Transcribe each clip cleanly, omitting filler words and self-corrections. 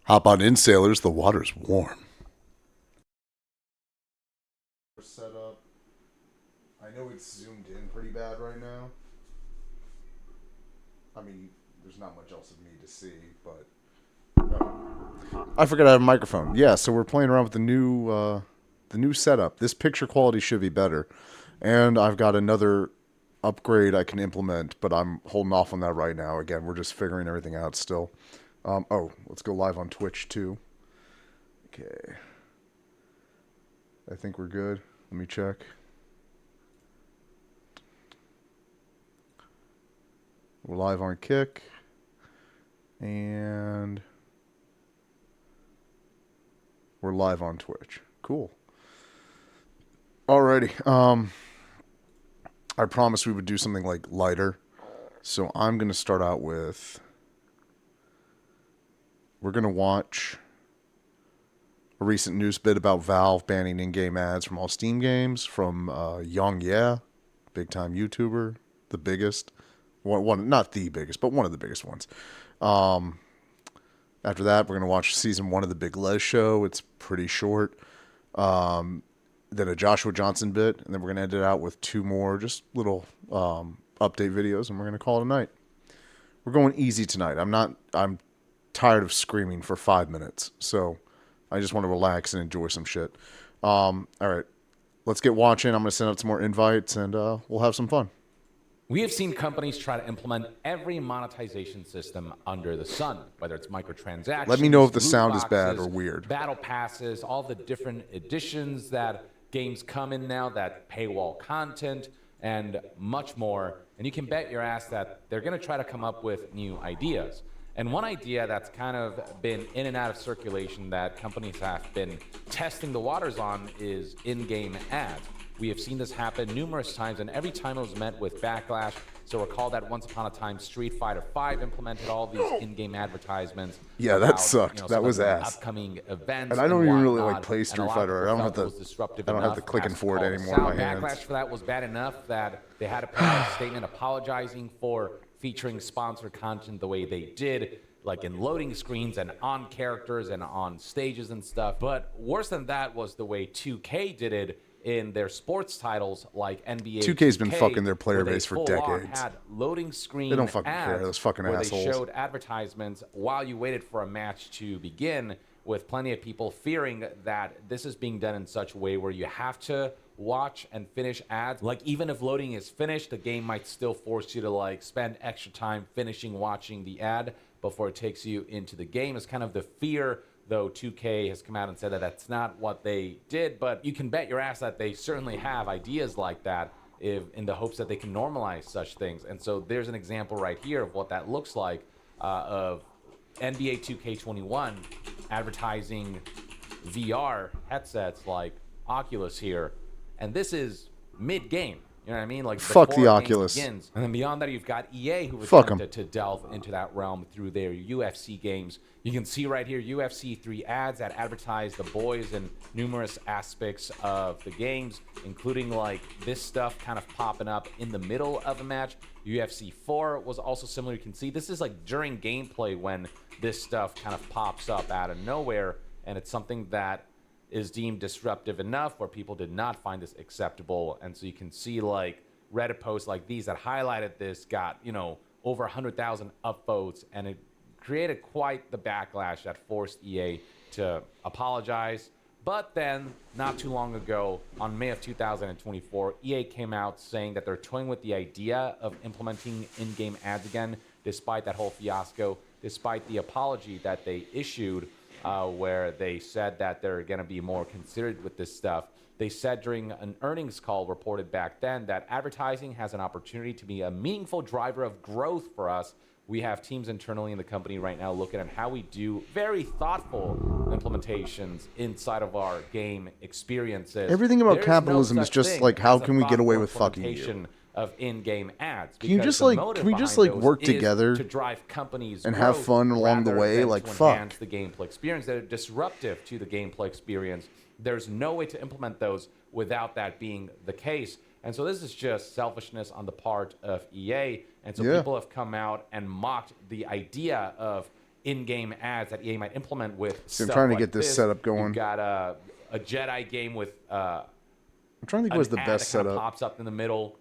Hop on in, sailors. The water's warm. Set up. I know it's zoomed in pretty bad right now. I mean, there's not much else of me to see, but I forgot I have a microphone. Yeah, so we're playing around with the new setup. This picture quality should be better, and I've got another upgrade I can implement, but I'm holding off on that right now. Again, we're just figuring everything out still. Let's go live on Twitch too. Okay, I think we're good. Let me check. We're live on Kick, and we're live on Twitch. Cool. Alrighty. I promised we would do something like lighter, so I'm gonna start out with. We're gonna watch a recent news bit about Valve banning in-game ads from all Steam games from Yong, big time YouTuber, the biggest, one not the biggest, but one of the biggest ones. After that, we're gonna watch season 1 of the Big Les Show. It's pretty short. Then a Joshua Johnson bit, and then we're gonna end it out with 2 more just little update videos, and we're gonna call it a night. We're going easy tonight. I'm tired of screaming for 5 minutes, so I just want to relax and enjoy some shit. All right, let's get watching. I'm gonna send out some more invites, and we'll have some fun. We have seen companies try to implement every monetization system under the sun, whether it's microtransactions. Let me know if the loot sound is bad boxes, or weird. battle passes, all the different editions that games come in now, that paywall content, and much more. And you can bet your ass that they're going to try to come up with new ideas. And one idea that's kind of been in and out of circulation that companies have been testing the waters on is in-game ads. We have seen this happen numerous times, and every time it was met with backlash. So recall that once upon a time, Street Fighter V implemented all these in-game advertisements. Yeah, that sucked. That was ass. Upcoming events. And I don't even really whatnot, like play and a Street lot of Fighter. people I felt don't it was disruptive have enough the clicking as to for it call anymore in my out. hands. Backlash for that was bad enough that they had to put out a statement apologizing for featuring sponsored content the way they did, like in loading screens and on characters and on stages and stuff. But worse than that was the way 2K did it in their sports titles like NBA 2K's been 2K, fucking their player where they base for full-on decades. had loading screen They don't fucking ads care, those fucking where assholes. they showed advertisements while you waited for a match to begin, with plenty of people fearing that this is being done in such a way where you have to watch and finish ads. Like, even if loading is finished, the game might still force you to like spend extra time finishing watching the ad before it takes you into the game. It's kind of the fear, though 2K has come out and said that that's not what they did. But you can bet your ass that they certainly have ideas like that, if, in the hopes that they can normalize such things. And so there's an example right here of what that looks like, of NBA 2K21 advertising VR headsets like Oculus here. And this is mid-game. You know what I mean? Like, Fuck before the game Oculus. begins. And then beyond that, you've got EA, who was Fuck trying 'em. to delve into that realm through their UFC games. You can see right here UFC 3 ads that advertise the boys in numerous aspects of the games, including like this stuff kind of popping up in the middle of a match. UFC 4 was also similar. You can see this is like during gameplay when this stuff kind of pops up out of nowhere, and it's something that is deemed disruptive enough where people did not find this acceptable. And so you can see like Reddit posts like these that highlighted this got, over 100,000 upvotes, and it created quite the backlash that forced EA to apologize. But then, not too long ago, on May of 2024, EA came out saying that they're toying with the idea of implementing in-game ads again, despite that whole fiasco, despite the apology that they issued, where they said that they're going to be more considerate with this stuff. They said during an earnings call reported back then that advertising has an opportunity to be a meaningful driver of growth for us. We have teams internally in the company right now looking at how we do very thoughtful implementations inside of our game experiences. Everything about There's capitalism no is such just thing like, how as a can we get away thoughtful with fucking you? implementation of in-game ads. Can you because just the like, motive can we just behind like those work is together to drive companies and have growth fun along the rather way? than Like, to fuck. enhance the gameplay experience that are disruptive to the gameplay experience. There's no way to implement those without that being the case. And so this is just selfishness on the part of EA. And so Yeah. people have come out and mocked the idea of in-game ads that EA might implement with See, I'm stuff trying to like get this setup going. You've got a Jedi game with I'm trying to think an what's the ad best that kind of setup. pops up in the middle.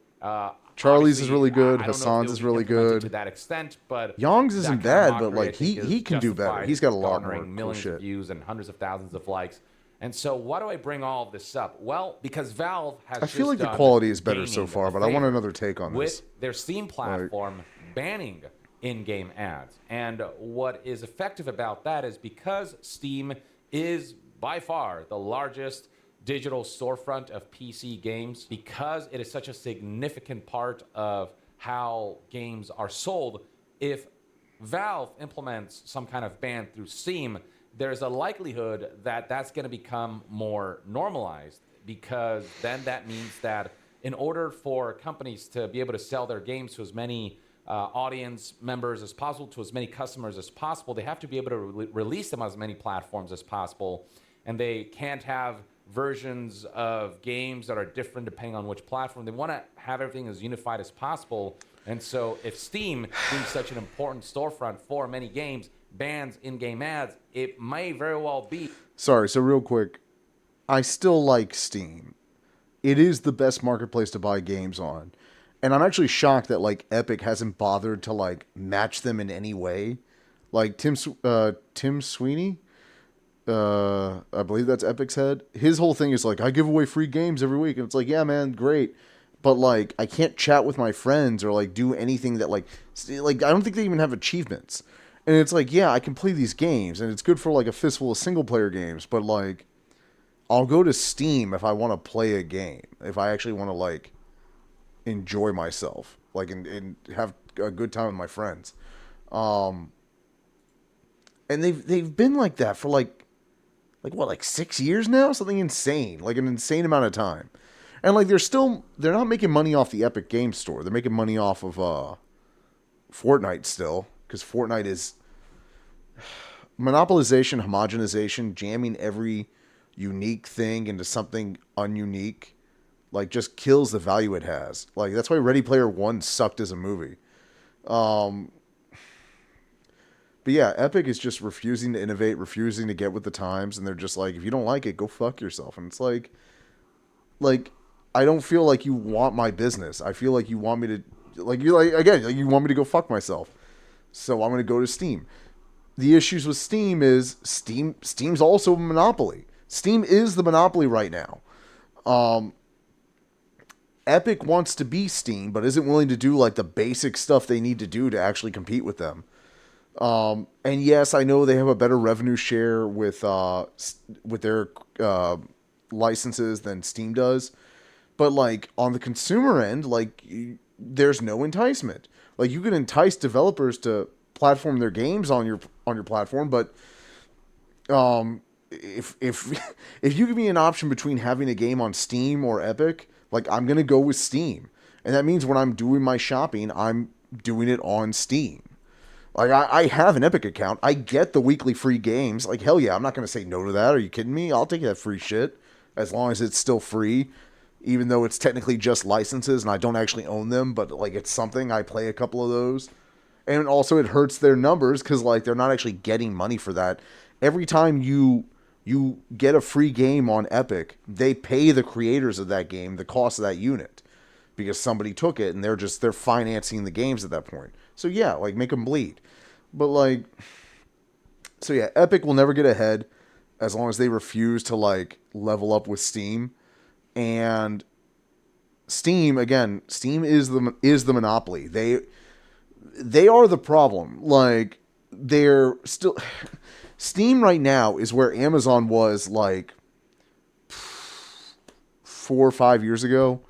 Charlie's is Obviously, really good. I don't know if Hassan's they'll is be really implemented good. to that extent, but Yong's that isn't kind of bad, but mockery, I like think, he is can do better. justified. He's got a lot more garnering cool millions of shit. views and hundreds of thousands of likes. And so, why do I bring all of this up? Well, because Valve has I feel just like the done quality is better so gaming far, a but I want favor another take on with this. their Steam platform banning in-game ads. And what is effective about that is because Steam is by far the largest digital storefront of PC games, because it is such a significant part of how games are sold. If Valve implements some kind of ban through Steam, there's a likelihood that that's going to become more normalized, because then that means that in order for companies to be able to sell their games to as many audience members as possible, to as many customers as possible, they have to be able to release them on as many platforms as possible. And they can't have versions of games that are different depending on which platform. They want to have everything as unified as possible. And so if Steam, being such an important storefront for many games, bans in-game ads, it may very well be. Sorry, so real quick, I still like Steam. It is the best marketplace to buy games on. And I'm actually shocked that like Epic hasn't bothered to like match them in any way. Like Tim Sweeney, I believe that's Epic's head. His whole thing is like, I give away free games every week, and it's like, yeah, man, great, but like, I can't chat with my friends or like do anything that like I don't think they even have achievements. And it's like, yeah, I can play these games, and it's good for like a fistful of single player games, but like, I'll go to Steam if I want to play a game, if I actually want to like enjoy myself, like and have a good time with my friends. And they've been like that for like what, like 6 years now, something insane, like an insane amount of time. And like they're not making money off the Epic Game Store. They're making money off of Fortnite still, because Fortnite is monopolization, homogenization, jamming every unique thing into something ununique, like just kills the value it has. Like that's why Ready Player One sucked as a movie. But yeah, Epic is just refusing to innovate, refusing to get with the times, and they're just like, if you don't like it, go fuck yourself. And it's like I don't feel like you want my business. I feel like you want me to, like you want me to go fuck myself. So I'm gonna go to Steam. The issues with Steam is Steam's also a monopoly. Steam is the monopoly right now. Epic wants to be Steam, but isn't willing to do like the basic stuff they need to do to actually compete with them. And yes, I know they have a better revenue share with their licenses than Steam does, but like on the consumer end, like there's no enticement. Like you can entice developers to platform their games on your platform, but if if you give me an option between having a game on Steam or Epic, like I'm gonna go with Steam, and that means when I'm doing my shopping, I'm doing it on Steam. Like, I have an Epic account. I get the weekly free games. Like, hell yeah, I'm not going to say no to that. Are you kidding me? I'll take that free shit as long as it's still free, even though it's technically just licenses and I don't actually own them, but, like, it's something. I play a couple of those. And also it hurts their numbers because, like, they're not actually getting money for that. Every time you get a free game on Epic, they pay the creators of that game the cost of that unit because somebody took it and they're financing the games at that point. So yeah, like make them bleed. But like, so yeah, Epic will never get ahead as long as they refuse to like level up with Steam. And Steam again, Steam is the monopoly. They are the problem. Like they're still Steam right now is where Amazon was like 4 or 5 years ago,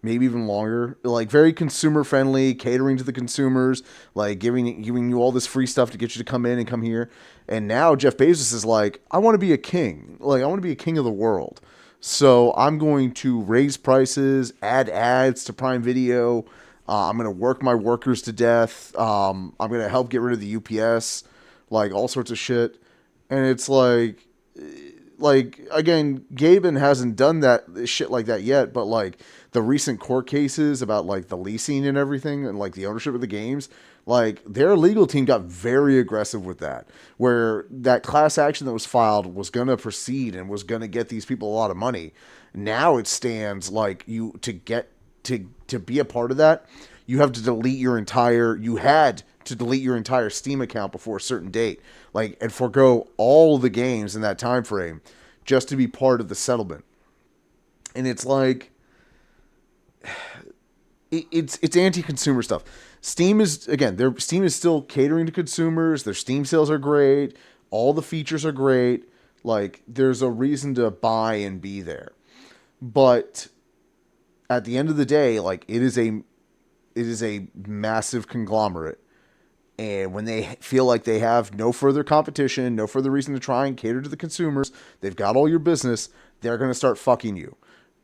maybe even longer. Like very consumer friendly, catering to the consumers, like giving you all this free stuff to get you to come in and come here. And now Jeff Bezos is like, I want to be a king. Like I want to be a king of the world. So I'm going to raise prices, add ads to Prime Video. I'm going to work my workers to death. I'm going to help get rid of the UPS, like all sorts of shit. And it's like like again, Gaben hasn't done that shit like that yet, but like the recent court cases about like the leasing and everything and like the ownership of the games, like their legal team got very aggressive with that, where that class action that was filed was going to proceed and was going to get these people a lot of money. Now it stands like you to get to be a part of that, you have to delete your entire you had to delete your entire Steam account before a certain date, like, and forego all the games in that time frame just to be part of the settlement. And it's like it's anti-consumer stuff. Steam is again, their Steam is still catering to consumers. Their Steam sales are great. All the features are great. Like there's a reason to buy and be there. But at the end of the day, like it is a massive conglomerate. And when they feel like they have no further competition, no further reason to try and cater to the consumers, they've got all your business, they're going to start fucking you.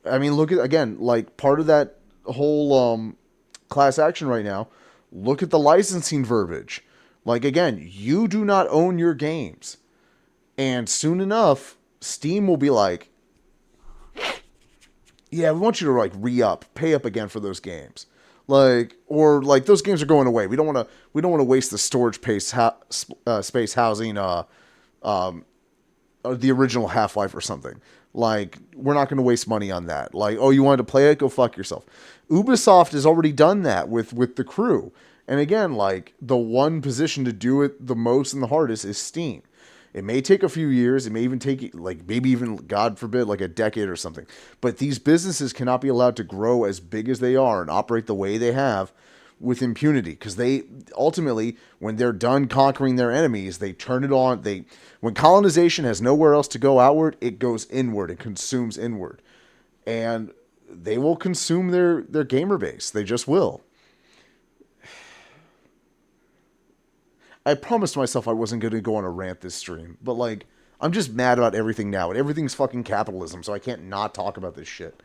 I mean, look at, again, like part of that whole class action right now, look at the licensing verbiage. Like, again, you do not own your games. And soon enough, Steam will be like, yeah, we want you to like re-up, pay up again for those games. Like, or like those games are going away. We don't want to waste the storage space housing the original Half-Life or something. Like, we're not going to waste money on that. Like, oh, you wanted to play it? Go fuck yourself. Ubisoft has already done that with the Crew. And again, like, the one position to do it the most and the hardest is Steam. It may take a few years. It may even take, like, maybe even, God forbid, like a decade or something. But these businesses cannot be allowed to grow as big as they are and operate the way they have with impunity. Because they, ultimately, when they're done conquering their enemies, they turn it on. When colonization has nowhere else to go outward, it goes inward. It consumes inward. And they will consume their gamer base. They just will. I promised myself I wasn't going to go on a rant this stream, but like, I'm just mad about everything now, and everything's fucking capitalism, so I can't not talk about this shit.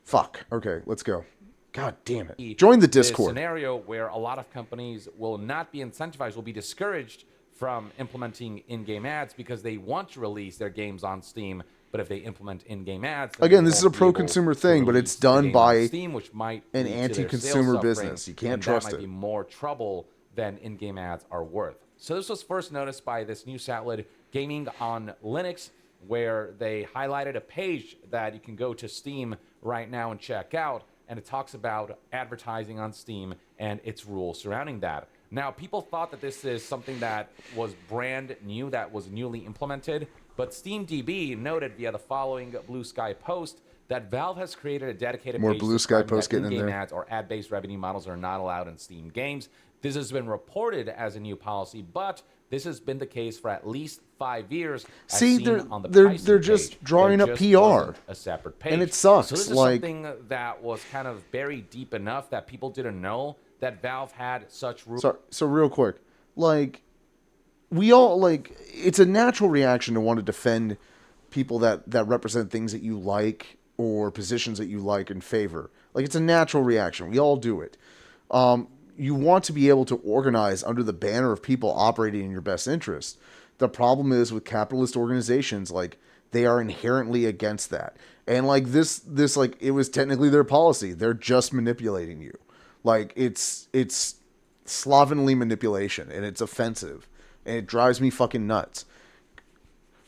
Fuck. Okay, let's go. God damn it. Join the Discord. Scenario where a lot of companies will not be incentivized, will be discouraged from implementing in-game ads because they want to release their games on Steam. But if they implement in-game ads, again, this is a pro-consumer thing, but it's done by Steam, which might an anti-consumer business. You can't trust it. That might be more trouble than in-game ads are worth. So this was first noticed by this news outlet, Gaming on Linux, where they highlighted a page that you can go to Steam right now and check out, and it talks about advertising on Steam and its rules surrounding that. Now, people thought that this is something that was brand new, that was newly implemented, but SteamDB noted via the following Blue Sky post that Valve has created a dedicated more page Blue Sky posts getting in in-game there. ads or ad-based revenue models are not allowed in Steam games. This has been reported as a new policy, but this has been the case for at least 5 years. See, they're just drawing up PR, a separate page, and it sucks. So this is something that was kind of buried deep enough that people didn't know that Valve had such rules. So real quick, like, we all, like, it's a natural reaction to want to defend people that represent things that you like or positions that you like and favor. Like, it's a natural reaction. We all do it. You want to be able to organize under the banner of people operating in your best interest. The problem is with capitalist organizations, like, they are inherently against that. And like this like, it was technically their policy. They're just manipulating you. Like, it's slovenly manipulation, and it's offensive, and it drives me fucking nuts.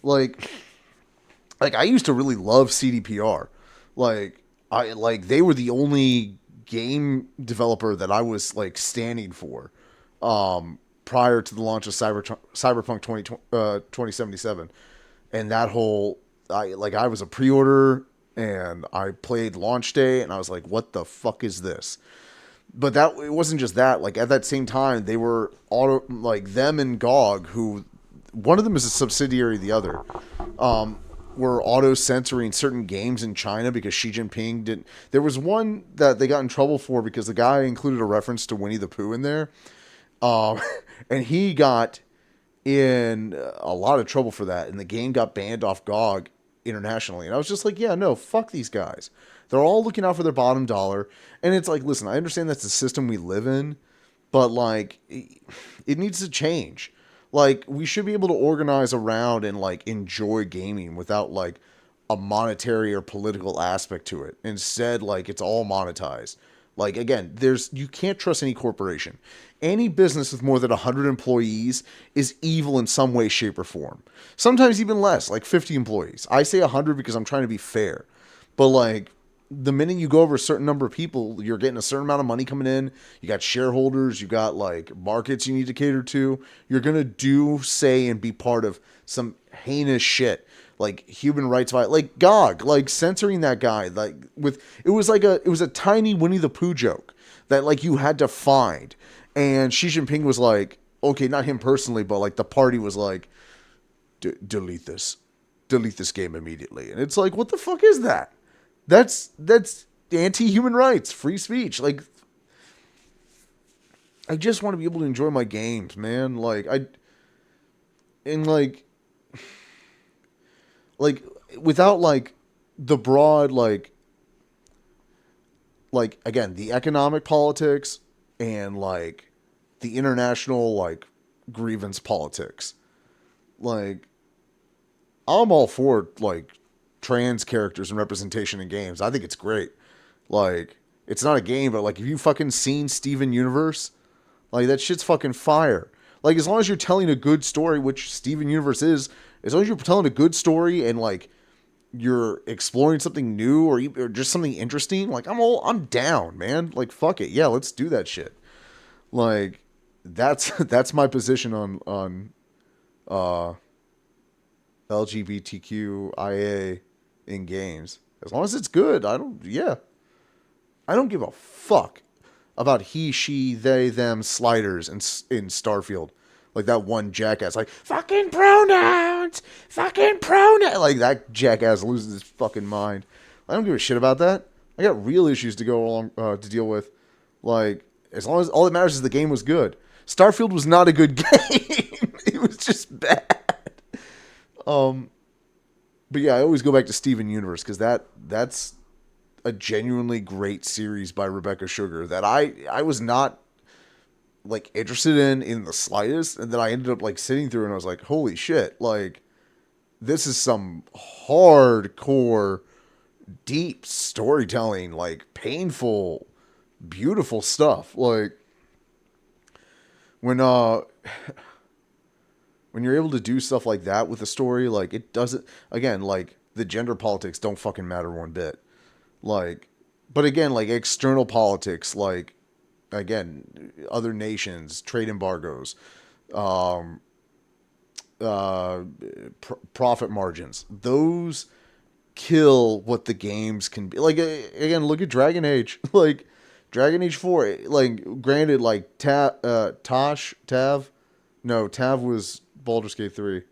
Like I used to really love CDPR. They were the only game developer that I was like standing for prior to the launch of Cyberpunk 2077. And that whole, I was a pre-order, and I played launch day, and I was like, what the fuck is this? But it wasn't just that. Like, at that same time, they were them and GOG, who one of them is a subsidiary of the other, were auto-censoring certain games in China because Xi Jinping didn't. There was one that they got in trouble for because the guy included a reference to Winnie the Pooh in there. And he got in a lot of trouble for that, and the game got banned off GOG internationally. And I was just like, yeah, no, fuck these guys. They're all looking out for their bottom dollar. And it's like, listen, I understand that's the system we live in, but like, it needs to change. Like, we should be able to organize around and like enjoy gaming without like a monetary or political aspect to it. Instead, like, it's all monetized. Like, again, you can't trust any corporation. Any business with more than 100 employees is evil in some way, shape, or form. Sometimes even less, like 50 employees. I say 100 because I'm trying to be fair. But like, the minute you go over a certain number of people, you're getting a certain amount of money coming in. You got shareholders, you got like markets you need to cater to. You're gonna do, say, and be part of some heinous shit, like human rights like GOG, like censoring that guy, like with it was a tiny Winnie the Pooh joke that like you had to find, and Xi Jinping was like, okay, not him personally, but like the party was like, delete this game immediately, and it's like, what the fuck is that? That's anti-human rights, free speech. Like, I just want to be able to enjoy my games, man. And like without like the broad like again, the economic politics and like the international like grievance politics. Like, I'm all for like trans characters and representation in games. I think it's great. Like, it's not a game, but like, have you fucking seen Steven Universe? Like, that shit's fucking fire. Like, as long as you're telling a good story, which Steven Universe is, as long as you're telling a good story and like you're exploring something new or just something interesting, like, I'm down, man. Like, fuck it, yeah, let's do that shit. Like, that's my position on LGBTQIA in games. As long as it's good, I don't give a fuck about he, she, they, them sliders in Starfield. Like that one jackass, like, fucking pronouns, fucking pronouns. Like, that jackass loses his fucking mind. I don't give a shit about that. I got real issues to go along to deal with. Like, as long as all that matters is the game was good. Starfield was not a good game. It was just bad. But yeah, I always go back to Steven Universe because that's a genuinely great series by Rebecca Sugar that I was not like interested in the slightest, and then I ended up like sitting through and I was like, holy shit, like, this is some hardcore deep storytelling, like painful, beautiful stuff. Like, when when you're able to do stuff like that with a story, like, it doesn't, again, like, the gender politics don't fucking matter one bit. Like, but again, like, external politics, like, again, other nations, trade embargoes, um, profit margins, those kill what the games can be. Like, again, look at Dragon Age. Like, Dragon Age 4, like, granted, like, Tav, no, Tav was Baldur's Gate 3.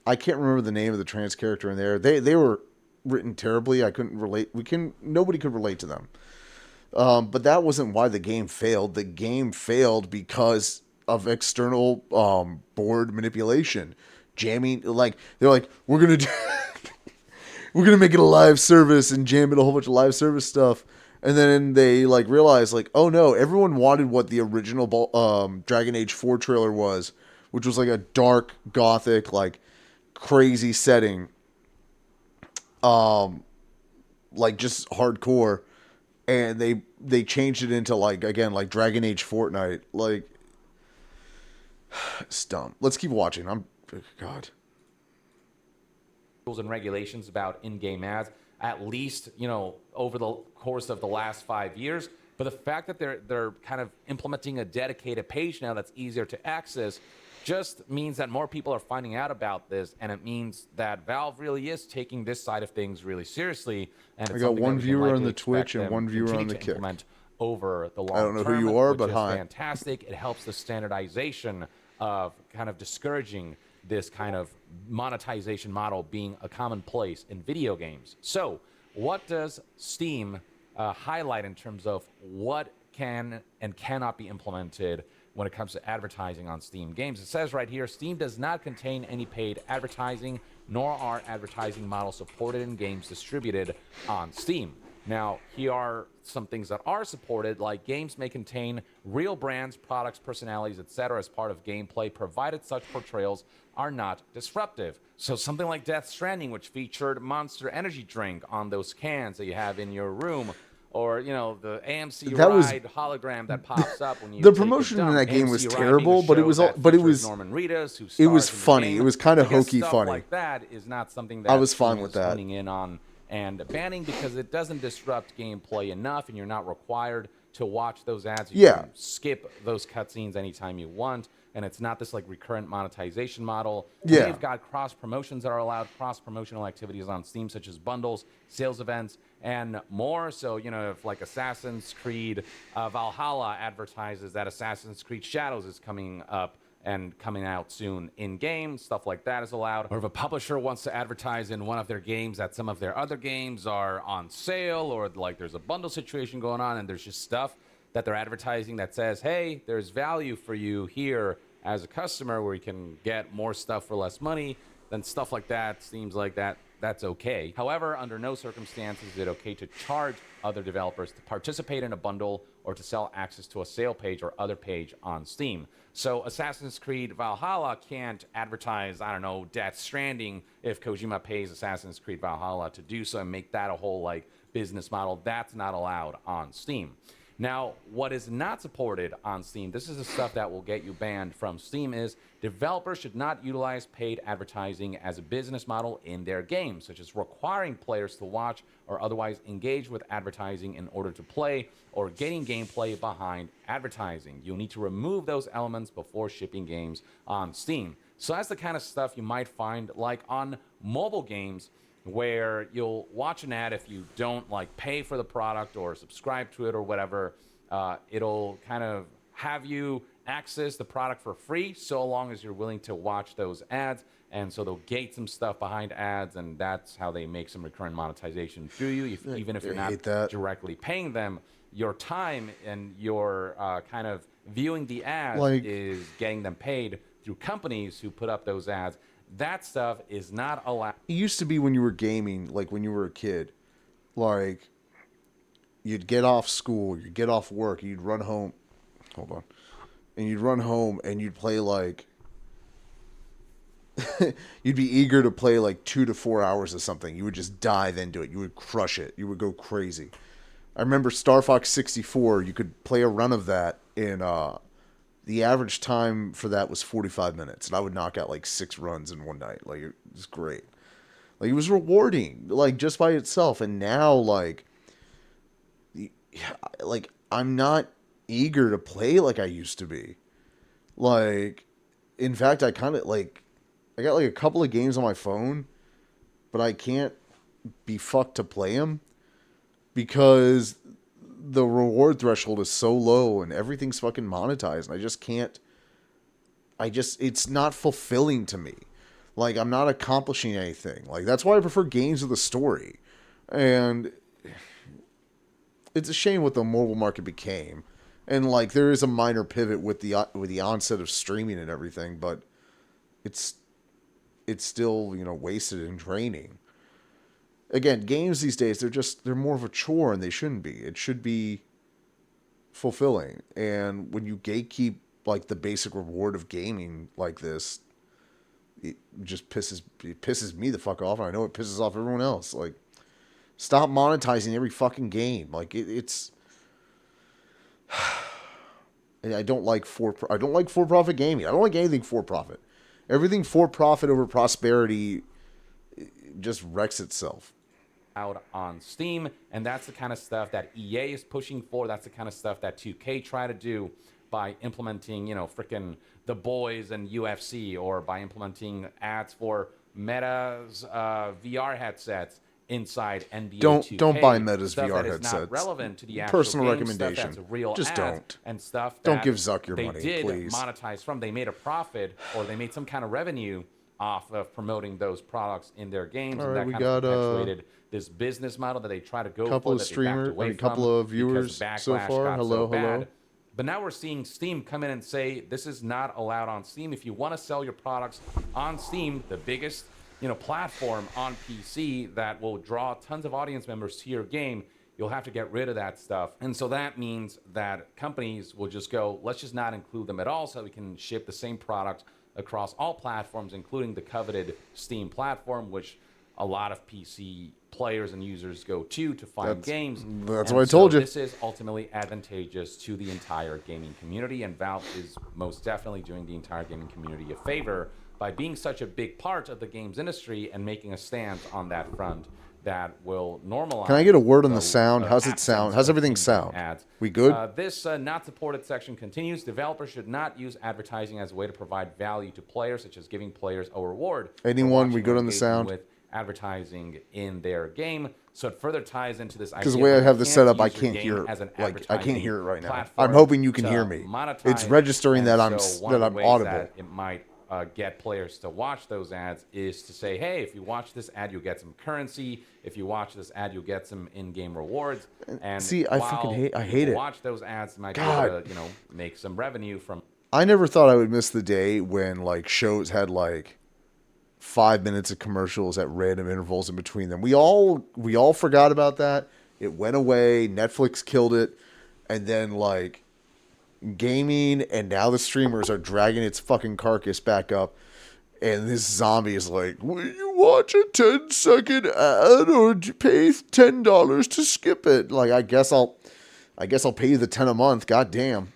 I can't remember the name of the trans character in there. They were written terribly. I couldn't relate. Nobody could relate to them. But that wasn't why the game failed. The game failed because of external board manipulation, jamming. Like, they're like, we're gonna do, we're gonna make it a live service and jam in a whole bunch of live service stuff. And then they like realized, like, oh no, everyone wanted what the original Dragon Age 4 trailer was, which was like a dark gothic, like, crazy setting, like, just hardcore. And they changed it into, like, again, like Dragon Age Fortnite. Like, it's dumb. Let's keep watching. God. Rules and regulations about in-game ads, at least, over the course of the last 5 years. But the fact that they're kind of implementing a dedicated page now that's easier to access just means that more people are finding out about this, and it means that Valve really is taking this side of things really seriously. And it's I got one that we can viewer on likely the expect Twitch and them one to viewer on continue the to Kick. implement over the long I don't know term, who you are, which but is hi. fantastic. It helps the standardization of kind of discouraging this kind of monetization model being a commonplace in video games. So, what does Steam highlight in terms of what can and cannot be implemented when it comes to advertising on Steam games? It says right here, Steam does not contain any paid advertising, nor are advertising models supported in games distributed on Steam. Now, here are some things that are supported, like games may contain real brands, products, personalities, etc. as part of gameplay, provided such portrayals are not disruptive. So something like Death Stranding, which featured Monster Energy drink on those cans that you have in your room, or the AMC That was Ride hologram that pops up when you the take a promotion in dump. that game AMC was Ride being a terrible, but it show was that but it features was Norman Reedus, who it was stars in the funny. game. It was kind of I guess hokey stuff funny. like that is not something I that was fine Steam with is that. honing in on and banning, because it doesn't disrupt gameplay enough, and you're not required to watch those ads. You Yeah. can skip those cutscenes anytime you want, and it's not this like recurrent monetization model. Yeah. You've got cross promotions that are allowed, cross promotional activities on Steam, such as bundles, sales events, and more. So, if like Assassin's Creed Valhalla advertises that Assassin's Creed Shadows is coming up and coming out soon in game, stuff like that is allowed. Or if a publisher wants to advertise in one of their games that some of their other games are on sale, or like there's a bundle situation going on and there's just stuff that they're advertising that says, hey, there's value for you here as a customer where you can get more stuff for less money, then stuff like that seems like that's okay. However, under no circumstances is it okay to charge other developers to participate in a bundle or to sell access to a sale page or other page on Steam. So Assassin's Creed Valhalla can't advertise, I don't know, Death Stranding if Kojima pays Assassin's Creed Valhalla to do so and make that a whole like business model. That's not allowed on Steam. Now, what is not supported on Steam, this is the stuff that will get you banned from Steam, is developers should not utilize paid advertising as a business model in their games, such as requiring players to watch or otherwise engage with advertising in order to play, or getting gameplay behind advertising. You'll need to remove those elements before shipping games on Steam. So that's the kind of stuff you might find like on mobile games, where you'll watch an ad if you don't like pay for the product or subscribe to it or whatever. It'll kind of have you access the product for free so long as you're willing to watch those ads. And so they'll gate some stuff behind ads, and that's how they make some recurrent monetization through you. Even if you're not directly paying them, your time and your kind of viewing the ads is getting them paid through companies who put up those ads. That stuff is not allowed. It used to be when you were gaming, like when you were a kid, like you'd get off school, you'd get off work, you'd run home. Hold on. And you'd run home and you'd play like you'd be eager to play like 2 to 4 hours of something. You would just dive into it. You would crush it. You would go crazy. I remember Star Fox 64, you could play a run of that in the average time for that was 45 minutes, and I would knock out like 6 runs in one night. Like, it was great. Like, it was rewarding, like, just by itself. And now, like I'm not eager to play like I used to be. Like, in fact, I kind of, like, I got like a couple of games on my phone, but I can't be fucked to play them because the reward threshold is so low and everything's fucking monetized, and I just can't. It's not fulfilling to me. Like, I'm not accomplishing anything. Like, that's why I prefer games with a story. And it's a shame what the mobile market became. And like, there is a minor pivot with the onset of streaming and everything, but it's still, wasted and draining. Again, games these days, they're more of a chore, and they shouldn't be. It should be fulfilling. And when you gatekeep like the basic reward of gaming like this, it pisses me the fuck off, and I know it pisses off everyone else. Like, stop monetizing every fucking game. Like, it's I don't like for-profit gaming. I don't like anything for profit. Everything for profit over prosperity just wrecks itself. Out on Steam, and that's the kind of stuff that EA is pushing for. That's the kind of stuff that 2K try to do by implementing, frickin' The Boys and UFC, or by implementing ads for Meta's VR headsets inside NBA 2K. Don't buy Meta's stuff VR that is headsets. Not relevant to the actual Personal game, recommendation. Stuff that's real just ads don't. And stuff that don't give Zuck your they money, did please. monetize from. They made a profit, or they made some kind of revenue off of promoting those products in their games. All and right, that kind of perpetuated this business model that they try to go couple for, of that streamers, they backed away a couple from of viewers because so backlash far. got Hello, so bad. hello. But now we're seeing Steam come in and say this is not allowed on Steam. If you want to sell your products on Steam, the biggest platform on PC that will draw tons of audience members to your game, you'll have to get rid of that stuff. And so that means that companies will just go, let's just not include them at all so we can ship the same product across all platforms, including the coveted Steam platform, which a lot of PC players and users go to find games. That's And what I told so you. This is ultimately advantageous to the entire gaming community, and Valve is most definitely doing the entire gaming community a favor by being such a big part of the games industry and making a stance on that front that will normalize. Can I get a word on the sound? How's it sound? How's everything in-game sound? Ads. We good? This not supported section continues. Developers should not use advertising as a way to provide value to players, such as giving players a reward. for Anyone? We watching good or on the engaging sound? With advertising in their game, so it further ties into this idea. Because the way I have this set up, I can't hear hear. as an Like I can't hear it right now. platform I'm hoping you can to hear me. monetize. It's registering And that so one of the ways audible. that it might get players to watch those ads is to say, hey, if you watch this ad, you'll get some currency. If you watch this ad, you'll get some in-game rewards. And See, I hate it. Watch those ads, might God. be able to, make some revenue from. I never thought I would miss the day when like shows had like 5 minutes of commercials at random intervals in between them. We all forgot about that. It went away. Netflix killed it, and then like gaming and now the streamers are dragging its fucking carcass back up. And this zombie is like, will you watch a 10-second ad or pay $10 to skip it? Like, I guess I'll pay you the 10 a month. God damn.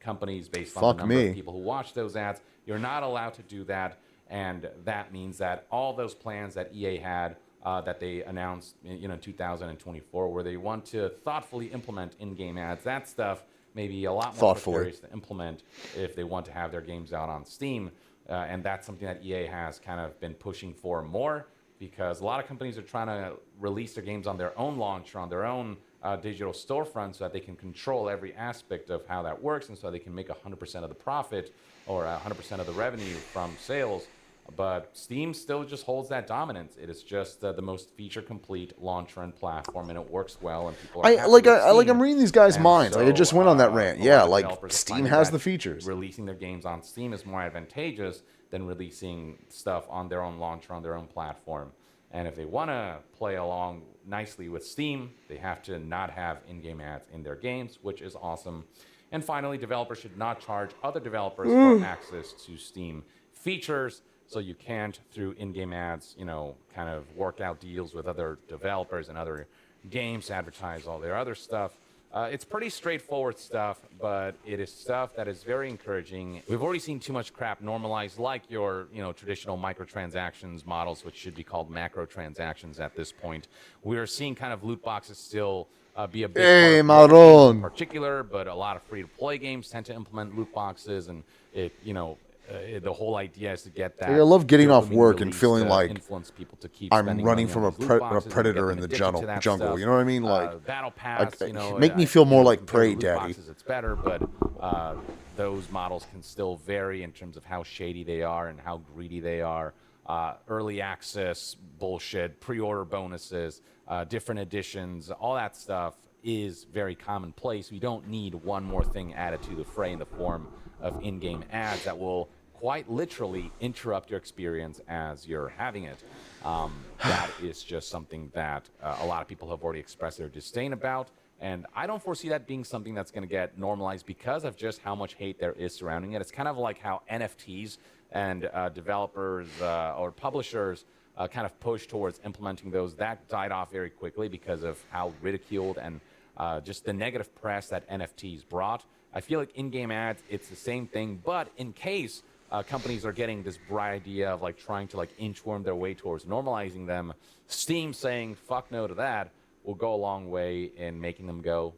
Companies based on Fuck the number me. of people who watch those ads. You're not allowed to do that, and that means that all those plans that EA had that they announced in 2024, where they want to thoughtfully implement in-game ads, that stuff may be a lot more precarious to implement if they want to have their games out on Steam, and that's something that EA has kind of been pushing for more, because a lot of companies are trying to release their games on their own launcher, on their own digital storefront, so that they can control every aspect of how that works, and so they can make 100% of the profit or 100% of the revenue from sales. But Steam still just holds that dominance. It is just the most feature-complete launcher and platform, and it works well. And people are happy with Steam. I'm reading these guys' And minds. Like I just went on that a rant. lot Yeah, of like developers are Steam finding has that the features. Releasing their games on Steam is more advantageous than releasing stuff on their own launcher, on their own platform. And if they want to play along nicely with Steam, they have to not have in-game ads in their games, which is awesome. And finally, developers should not charge other developers for access to Steam features. So you can't, through in-game ads, kind of work out deals with other developers and other games to advertise all their other stuff. It's pretty straightforward stuff, but it is stuff that is very encouraging. We've already seen too much crap normalized, like your, traditional microtransactions models, which should be called macro transactions at this point. We are seeing kind of loot boxes still be a big part of games in particular, but a lot of free-to-play games tend to implement loot boxes, and the whole idea is to get that. I love getting off work and feeling like influence people to keep I'm running from a predator in the jungle. You know what I mean? Like battle pass. make me feel more like prey, loot daddy. Boxes, it's better, but those models can still vary in terms of how shady they are and how greedy they are. Early access bullshit, pre-order bonuses, different editions, all that stuff is very commonplace. We don't need one more thing added to the fray in the form of in-game ads that will quite literally interrupt your experience as you're having it. That is just something that a lot of people have already expressed their disdain about, and I don't foresee that being something that's going to get normalized because of just how much hate there is surrounding it. It's kind of like how NFTs and developers or publishers kind of push towards implementing those. That died off very quickly because of how ridiculed and just the negative press that NFTs brought. I feel like in-game ads, it's the same thing, but in case companies are getting this bright idea of like trying to like inchworm their way towards normalizing them, Steam saying fuck no to that will go a long way in making them go,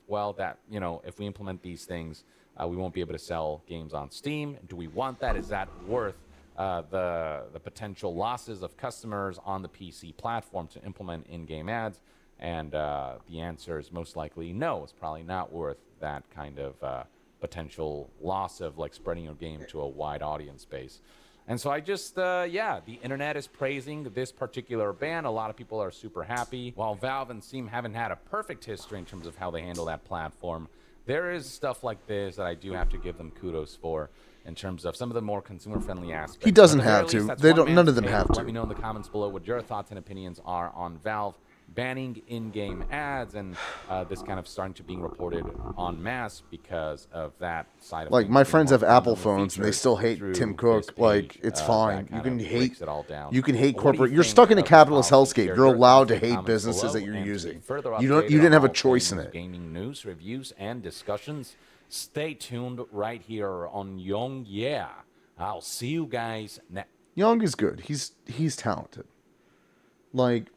well, that, if we implement these things, we won't be able to sell games on Steam. Do we want that? Is that worth the potential losses of customers on the PC platform to implement in-game ads? And the answer is most likely no. It's probably not worth that kind of potential loss of like spreading your game to a wide audience base. And so I just, the internet is praising this particular ban. A lot of people are super happy. While Valve and Steam haven't had a perfect history in terms of how they handle that platform, there is stuff like this that I do have to give them kudos for in terms of some of the more consumer-friendly aspects. He doesn't have to. They don't. None of them have to. Let me know in the comments below what your thoughts and opinions are on Valve banning in-game ads, and this kind of starting to being reported en masse because of that side of Like, things my being friends more have Apple commonly phones and they featured still hate Tim through this Cook. Like, page it's that fine. kind of breaks it all down. You can hate But what do you corporate. You're think stuck in a of this capitalist policy? hellscape. Share You're your allowed thoughts to in the hate comments businesses that below, you're and to be using. further You updated didn't on have a all choice in things it. gaming news, reviews, and discussions, stay tuned right here on Yong. Yeah, I'll see you guys next. Young is good. He's talented. Like,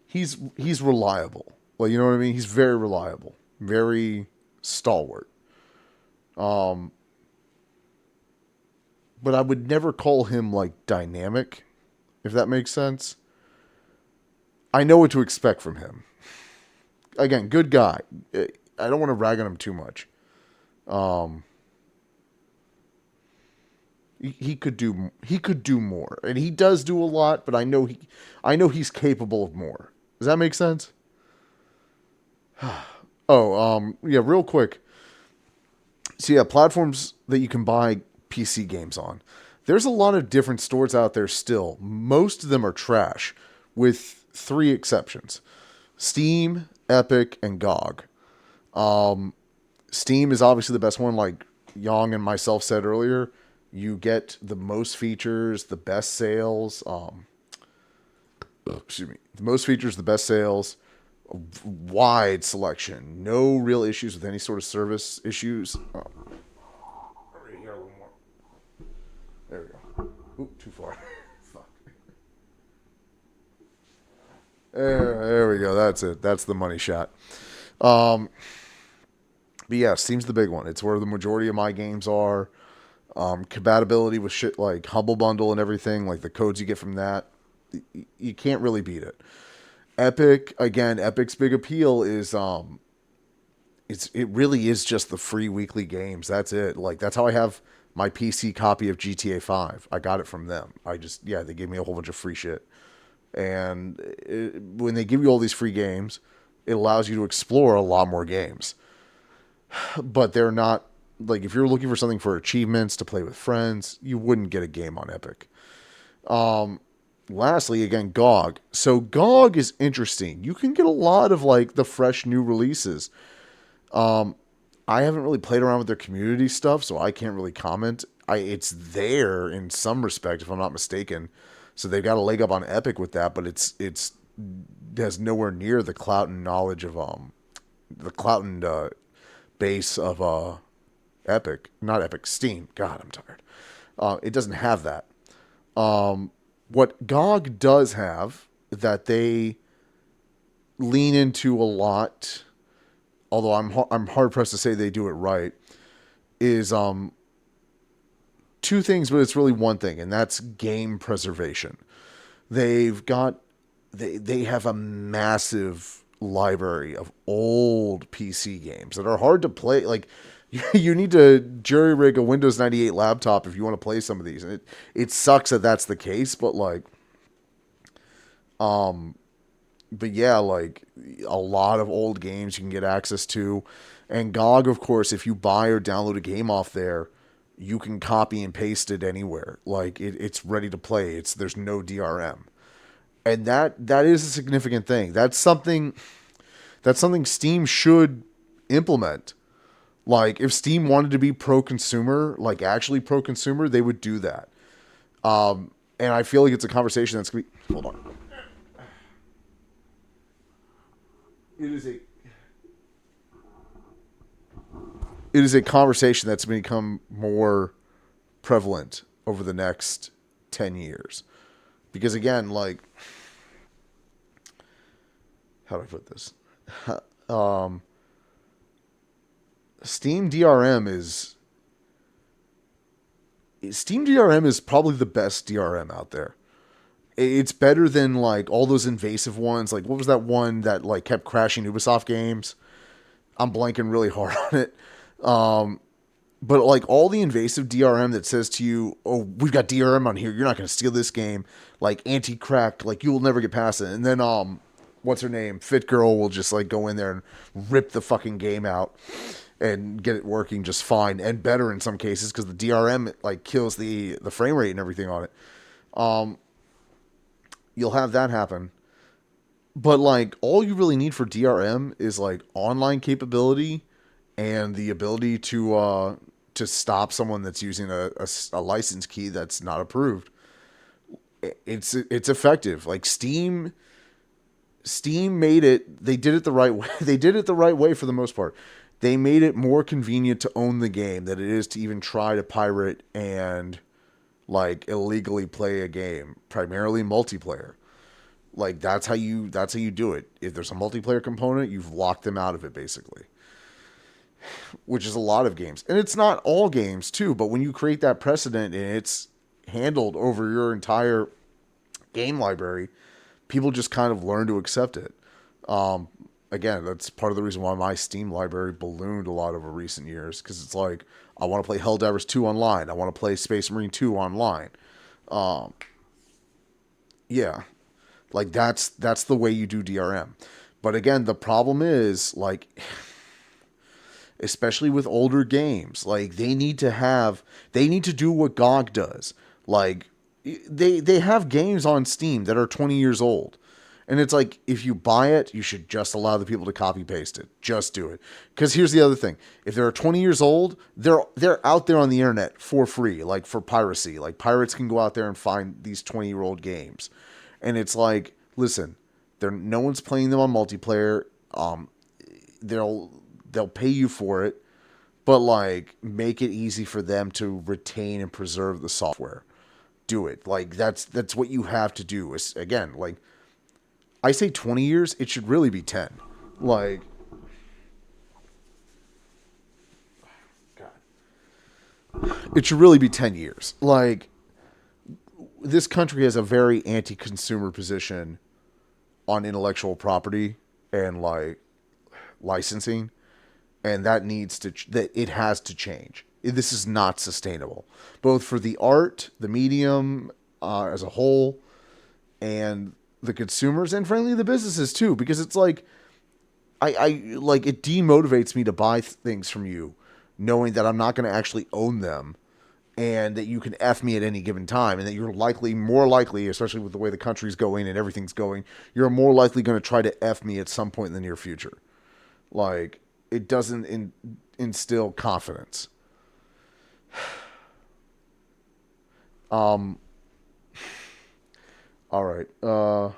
he's reliable. Like, you know what I mean? He's very reliable, very stalwart. But I would never call him like dynamic, if that makes sense. I know what to expect from him. Again, good guy. I don't want to rag on him too much. He could do more, and he does do a lot. But I know he's capable of more. Does that make sense? Oh, yeah. Real quick. So yeah, platforms that you can buy PC games on. There's a lot of different stores out there still. Most of them are trash, with three exceptions: Steam, Epic, and GOG. Steam is obviously the best one. Like Yong and myself said earlier, you get the most features, the best sales. Excuse me, the most features, the best sales, wide selection, no real issues with any sort of service issues. Right here a little more. There we go. Oop, too far. Fuck. There we go. That's it. That's the money shot. But yeah, Steam's the big one. It's where the majority of my games are. Compatibility with shit like Humble Bundle and everything, like the codes you get from that, you can't really beat it. Epic, again, Epic's big appeal is it really is just the free weekly games. That's it. Like, that's how I have my PC copy of GTA 5. I got it from them. They gave me a whole bunch of free shit. And when they give you all these free games, it allows you to explore a lot more games. But they're not, like, if you're looking for something for achievements to play with friends, you wouldn't get a game on Epic. Lastly, again, GOG. So GOG is interesting. You can get a lot of like the fresh new releases. I haven't really played around with their community stuff, so I can't really comment. It's there in some respect, if I'm not mistaken. So they've got a leg up on Epic with that, but it has nowhere near the clout and knowledge of the clout and base of Epic, not Epic, Steam. God, I'm tired. It doesn't have that. What GOG does have that they lean into a lot, although I'm hard pressed to say they do it right, is two things, but it's really one thing, and that's game preservation. They've got they have a massive library of old PC games that are hard to play. Like, you need to jury rig a Windows 98 laptop if you want to play some of these, and it sucks that that's the case. But like, but yeah, like a lot of old games you can get access to, and GOG, of course, if you buy or download a game off there, you can copy and paste it anywhere. Like, it's ready to play. There's no DRM, and that is a significant thing. That's something Steam should implement. Like, if Steam wanted to be pro-consumer, like actually pro-consumer, they would do that. And I feel like it's a conversation that's gonna be. Hold on. It is a. It is a conversation that's going to become more prevalent over the next 10 years. Because again, like, how do I put this? Steam DRM is Steam DRM is probably the best DRM out there. It's better than like all those invasive ones. Like, what was that one that like kept crashing Ubisoft games? I'm blanking really hard on it. But like all the invasive DRM that says to you, "Oh, we've got DRM on here. You're not going to steal this game." Like anti-crack, like you will never get past it. And then what's her name? Fit Girl will just like go in there and rip the fucking game out and get it working just fine and better in some cases because the DRM like kills the frame rate and everything on it. You'll have that happen. But like all you really need for DRM is like online capability and the ability to stop someone that's using a license key that's not approved. It's effective. Like Steam made it. They did it the right way. They did it the right way for the most part. They made it more convenient to own the game than it is to even try to pirate and like illegally play a game, primarily multiplayer. Like that's how you do it. If there's a multiplayer component, you've locked them out of it basically, which is a lot of games. And it's not all games too, but when you create that precedent and it's handled over your entire game library, people just kind of learn to accept it. Again, that's part of the reason why my Steam library ballooned a lot over recent years, because it's like I want to play Helldivers 2 online. I want to play Space Marine 2 online. Yeah, like that's the way you do DRM. But again, the problem is like especially with older games, like they need to do what GOG does. Like they have games on Steam that are 20 years old. And it's like if you buy it, you should just allow the people to copy paste it. Just do it. Cuz here's the other thing. If they're 20 years old, they're out there on the internet for free, like for piracy. Like pirates can go out there and find these 20-year-old games. And it's like, listen, no one's playing them on multiplayer. They'll pay you for it, but like make it easy for them to retain and preserve the software. Do it. Like that's what you have to do. It's, again, like I say 20 years, it should really be 10. Like God. It should really be 10 years. Like this country has a very anti-consumer position on intellectual property and like licensing, and that it has to change. This is not sustainable, both for the art, the medium as a whole, and the consumers, and frankly the businesses too. Because it's like I like it demotivates me to buy things from you, knowing that I'm not going to actually own them, and that you can F me at any given time, and that you're more likely, especially with the way the country's going and everything's going, you're more likely going to try to F me at some point in the near future. Like, it doesn't instill confidence. All right. I'm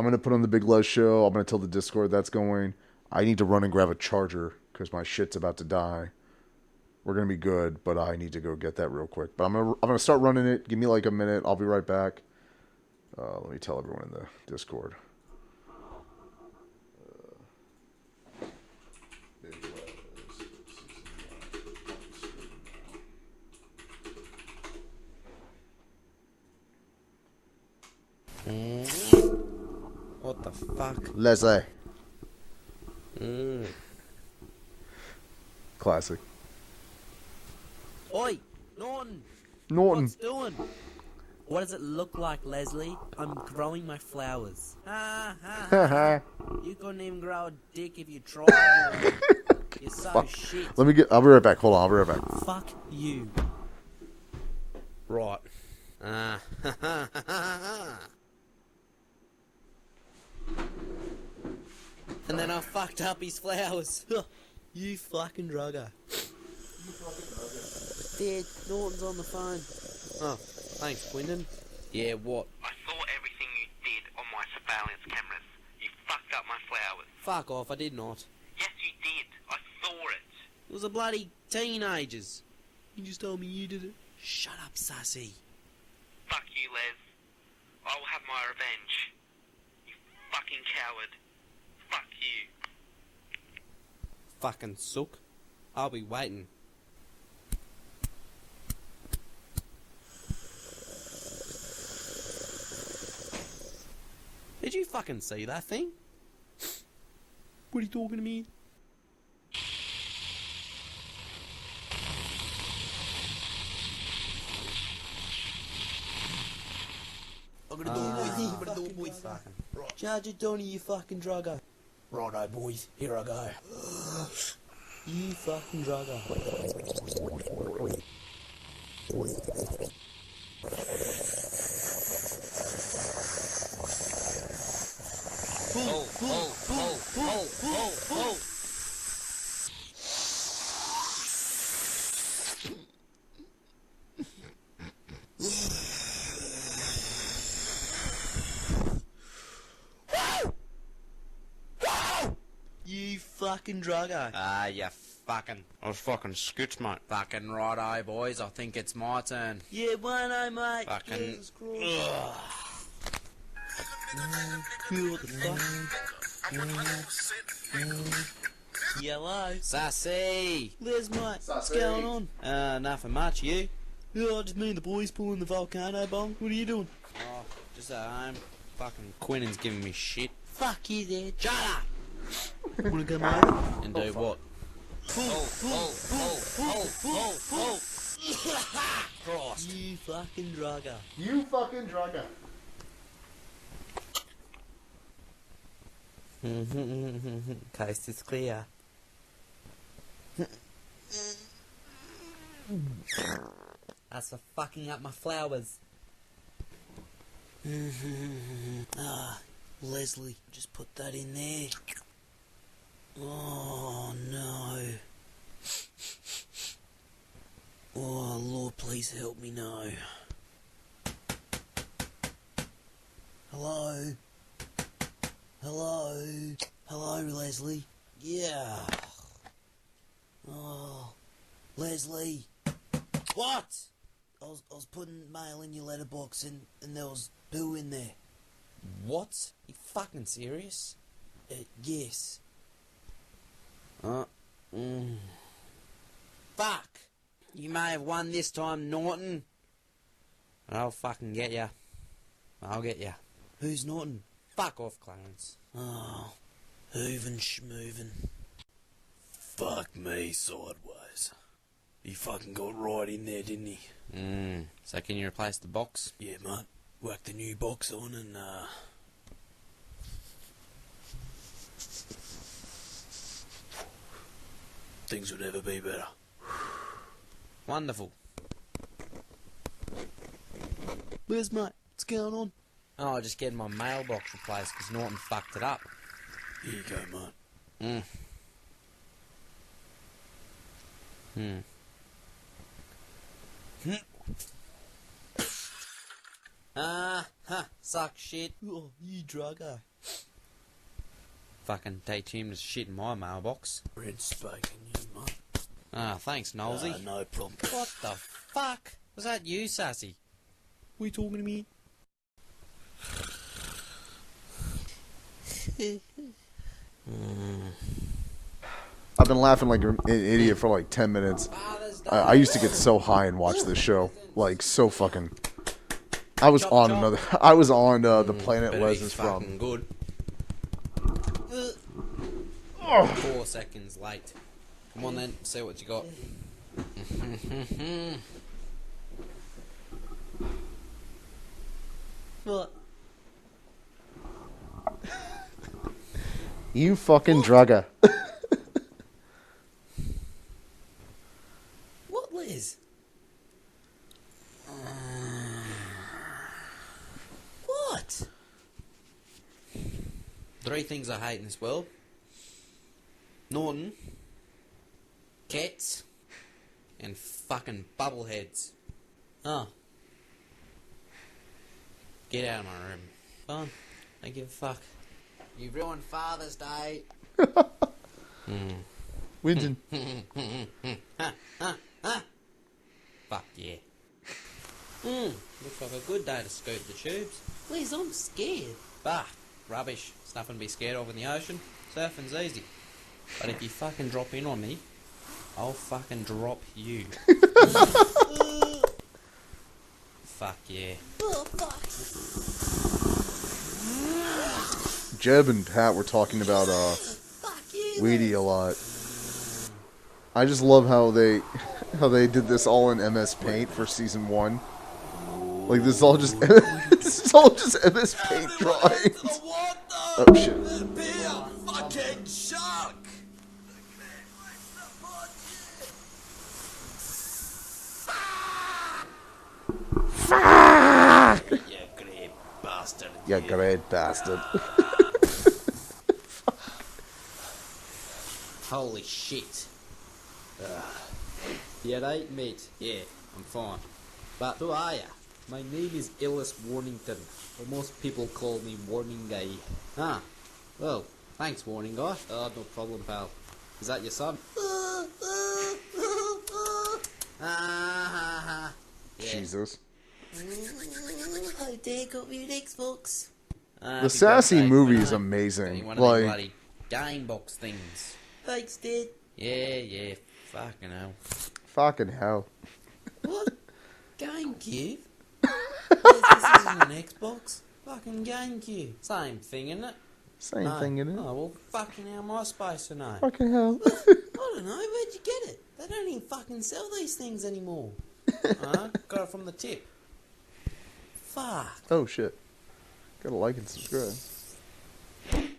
going to put on the Big Les show. I'm going to tell the Discord that's going. I need to run and grab a charger because my shit's about to die. We're going to be good, but I need to go get that real quick. But I'm gonna start running it. Give me like a minute. I'll be right back. Let me tell everyone in the Discord. What the fuck? Leslie. Classic. Oi, Norton! Norton. What's doing? What does it look like, Leslie? I'm growing my flowers. Ha ha ha. You couldn't even grow a dick if you tried. You're so shit. I'll be right back. Hold on, I'll be right back. Fuck you. Right. Ha ha ha ha. And then I fucked up his flowers. You fucking drugger. Dad, Norton's on the phone. Oh, thanks, Quinton. Yeah, what? I saw everything you did on my surveillance cameras. You fucked up my flowers. Fuck off, I did not. Yes, you did. I saw it. It was the bloody teenagers. You just told me you did it. Shut up, sassy. Fuck you, Les. I will have my revenge. You fucking coward. Fuck you. Fucking sook. I'll be waiting. Did you fucking see that thing? What are you talking to me? I'm gonna do it, boys. I'm gonna do it, boys. Right. Charge it, Donny, you fucking drugger. Righto, boys. Here I go. You fucking drugger. You fucking druggo. You fucking... I was fucking scoots, mate. Fucking righto, boys. I think it's my turn. Yeah, one mate. Fucking... Jesus Christ. What the fuck? Yellow. Sassy! Les, mate. What's Sassy. going on? Nothing much, you? Yeah, just me and the boys pulling the volcano bong. What are you doing? Oh, just at home. Fucking Quinnen's giving me shit. Fuck you there. Shut up! Wanna come over? And do what? Christ. You fucking drugger. You fucking drugger. Coast is clear. That's for fucking up my flowers. Leslie, just put that in there. Oh no. Oh Lord, please help me now. Hello? Hello? Hello, Leslie? Yeah. Oh, Leslie. What? I was putting mail in your letterbox and there was poo in there. What? You fucking serious? Yes. Fuck! You may have won this time, Norton. I'll fucking get ya. I'll get ya. Who's Norton? Fuck off, Clarence. Oh, hoovin' schmoovin'. Fuck me sideways. He fucking got right in there, didn't he? So can you replace the box? Yeah, mate. Whack the new box on and, things would never be better. Wonderful. Where's mate? What's going on? Oh, just getting my mailbox replaced because Norton fucked it up. Here you go, mate. Suck shit. Oh, you drugger. Fucking teach him to shit in my mailbox. Red spaking you, mate. Thanks, Nosey. No problem. What the fuck? Was that you, Sassy? What are you talking to me? I've been laughing like an idiot for like 10 minutes. I used to get so high and watch this show. Like, so fucking... I was on another... I was on the planet Better Les be is fucking from. good. 4 seconds late. Come on then, see what you got. What? You fucking drugger. What, Liz? What? 3 things I hate in this world. Norton. Cats. And fucking bubbleheads. Oh. Get out of my room. Fine. Don't give a fuck. You ruined Father's Day. Whinging. Fuck yeah. Looks like a good day to scoot the tubes. Liz, I'm scared. Bah, rubbish. It's nothing to be scared of in the ocean. Surfing's easy. But if you fucking drop in on me, I'll fucking drop you. Fuck yeah. Oh, fuck. Jeb and Pat were talking about Fuck you. Weedy a lot. I just love how they did this all in MS Paint for season 1. Like, this is all just this is all just MS Paint drawings. Oh shit. Fucking shark. Fuck! You great bastard. You great bastard. Holy shit. You alright, mate? Yeah, I'm fine. But who are ya? My name is Ellis Warnington, or most people call me Warning Guy. Ah, well, thanks, Warning Guy. Oh, no problem, pal. Is that your son? Yeah. Jesus. Oh, Dad got me an Xbox. The Sassy movie is amazing. One of them Like, bloody game box things. Thanks, Dad. Yeah, fucking hell. fucking hell. What? GameCube? This isn't an Xbox. Fucking GameCube. Same thing, isn't it? Same thing, innit? Oh, well, fucking hell, am I supposed to know? Fucking hell. I don't know, where'd you get it? They don't even fucking sell these things anymore. Got it from the tip. Fuck. Oh, shit. Gotta like and subscribe. Hey,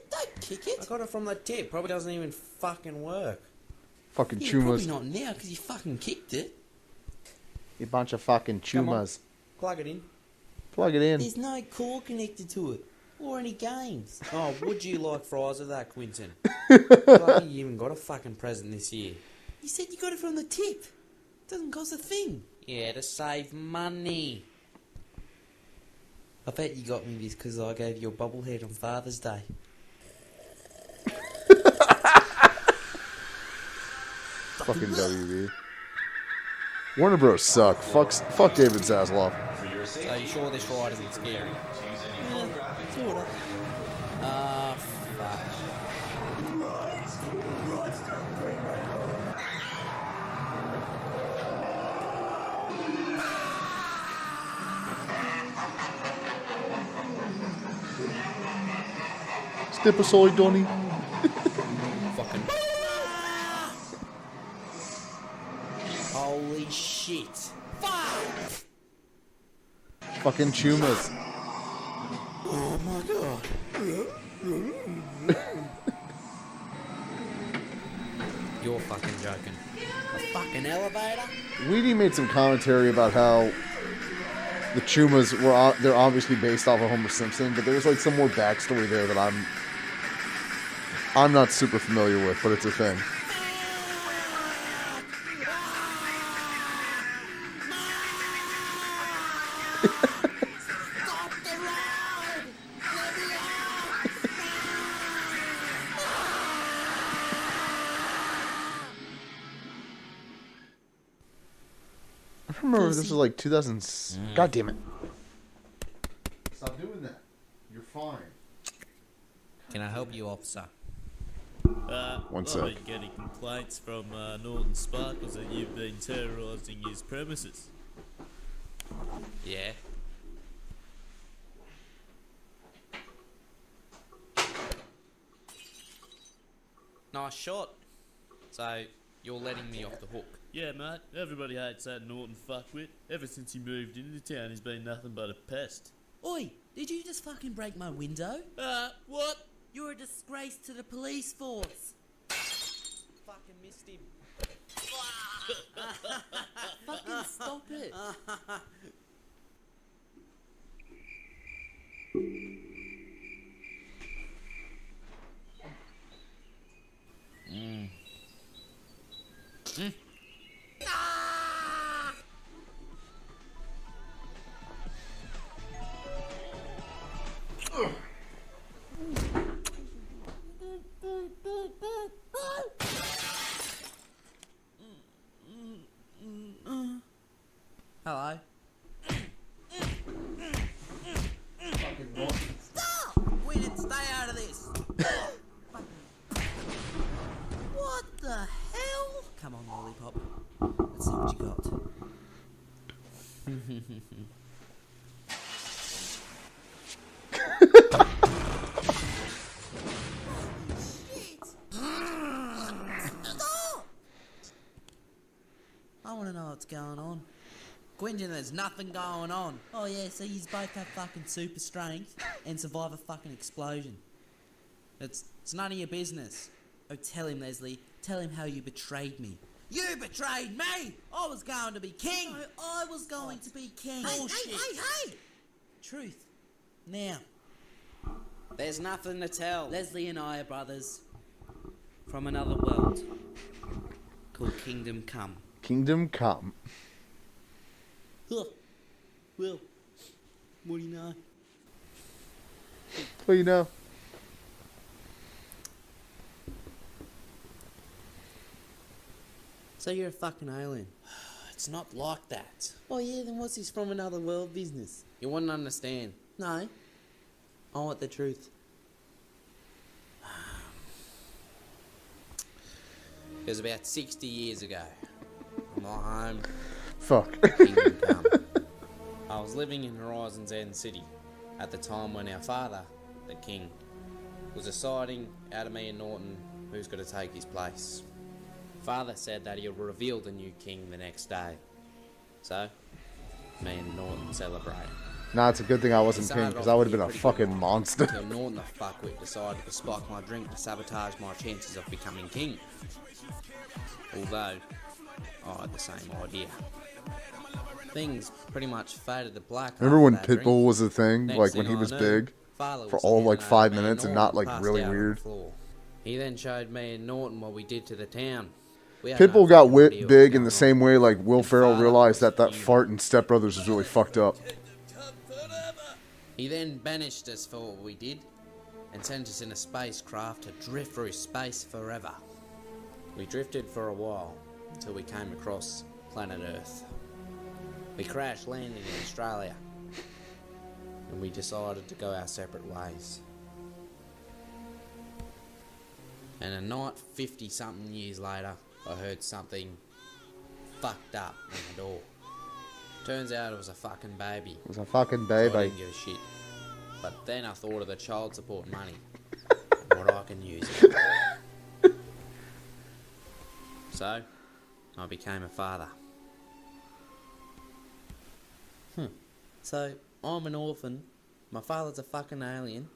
don't kick I it. got it from the tip. Probably doesn't even fucking work. Fucking Yeah, probably chumas. not now, because you fucking kicked it. You bunch of fucking Come on. chumas. Plug it in. Plug it in. There's no cord connected to it. Or any games. Oh, would you like fries of that, Quinton? Lucky you even got a fucking present this year. You said you got it from the tip. Doesn't cost a thing. Yeah, to save money. I bet you got me this because I gave you a bobblehead on Father's Day. Fucking WB. Warner Bros. Suck. Fuck David Zaslav. So you sure this ride isn't scary? Sorta. Ah, fuck. Step aside, Donny. Fucking. Holy shit. Fuck! Fucking chumas. Oh my god. You're fucking joking. A fucking elevator? Weedy made some commentary about how the Chumas they're obviously based off of Homer Simpson, but there's like some more backstory there that I'm not super familiar with, but it's a thing. Stop the road! Let me I don't remember if this was like 2000. God damn it! Stop doing that. You're fine. Can I help you, officer? One I've sec. been getting complaints from Norton Sparkles that you've been terrorising his premises. Yeah. Nice shot. So, you're letting me off the hook. Yeah, mate, everybody hates that Norton fuckwit. Ever since he moved into town, he's been nothing but a pest. Oi, did you just fucking break my window? What? You're a disgrace to the police force. Fucking missed him. Fucking stop it. Hello. Stop! We didn't stay out of this. What the hell? Come on, lollipop. Let's see what you got. Stop! I want to know what's going on. Quentin, there's nothing going on. Oh yeah, so you both have fucking super strength and survive a fucking explosion. It's none of your business. Oh, tell him, Leslie. Tell him how you betrayed me. You betrayed me! I was going to be king! No, I was going to be king. Hey! Truth. Now. There's nothing to tell. Leslie and I are brothers. from another world called Kingdom Come. Kingdom Come. Huh. Well, what do you know? Well, you know. So you're a fucking alien. It's not like that. Oh yeah, then what's this from another world business? You wouldn't understand. No. I want the truth. It was about 60 years ago. My home, Fuck. Kingdom Come. I was living in Horizon's End City at the time when our father, the king, was deciding out of me and Norton who's going to take his place. Father said that he'll reveal the new king the next day. So, me and Norton celebrated. Nah, it's a good thing I wasn't king, because I would have been a fucking monster. Until Norton the fuckwit decided to spike my drink to sabotage my chances of becoming king. Although, I had the same idea. Things pretty much faded to black. Remember when after that Pitbull drink. was a thing? Next Like thing when he I was knew, big? Father For was all like standing 5 over me minutes and and not Norton like passed really out on the weird. floor. He then showed me and Norton what we did to the town. We had Pitbull no got fucking idea what was big in going the on. same way like Will And Ferrell Father realized was that human. fart in Step Brothers was really fucked up. He then banished us for what we did and sent us in a spacecraft to drift through space forever. We drifted for a while until we came across planet Earth. We crash landed in Australia and we decided to go our separate ways. And a night 50 something years later, I heard something fucked up on the door. Turns out it was a fucking baby. It was a fucking So I baby. didn't give a shit. But then I thought of the child support money. And what I can use it. So, I became a father. So, I'm an orphan, my father's a fucking alien,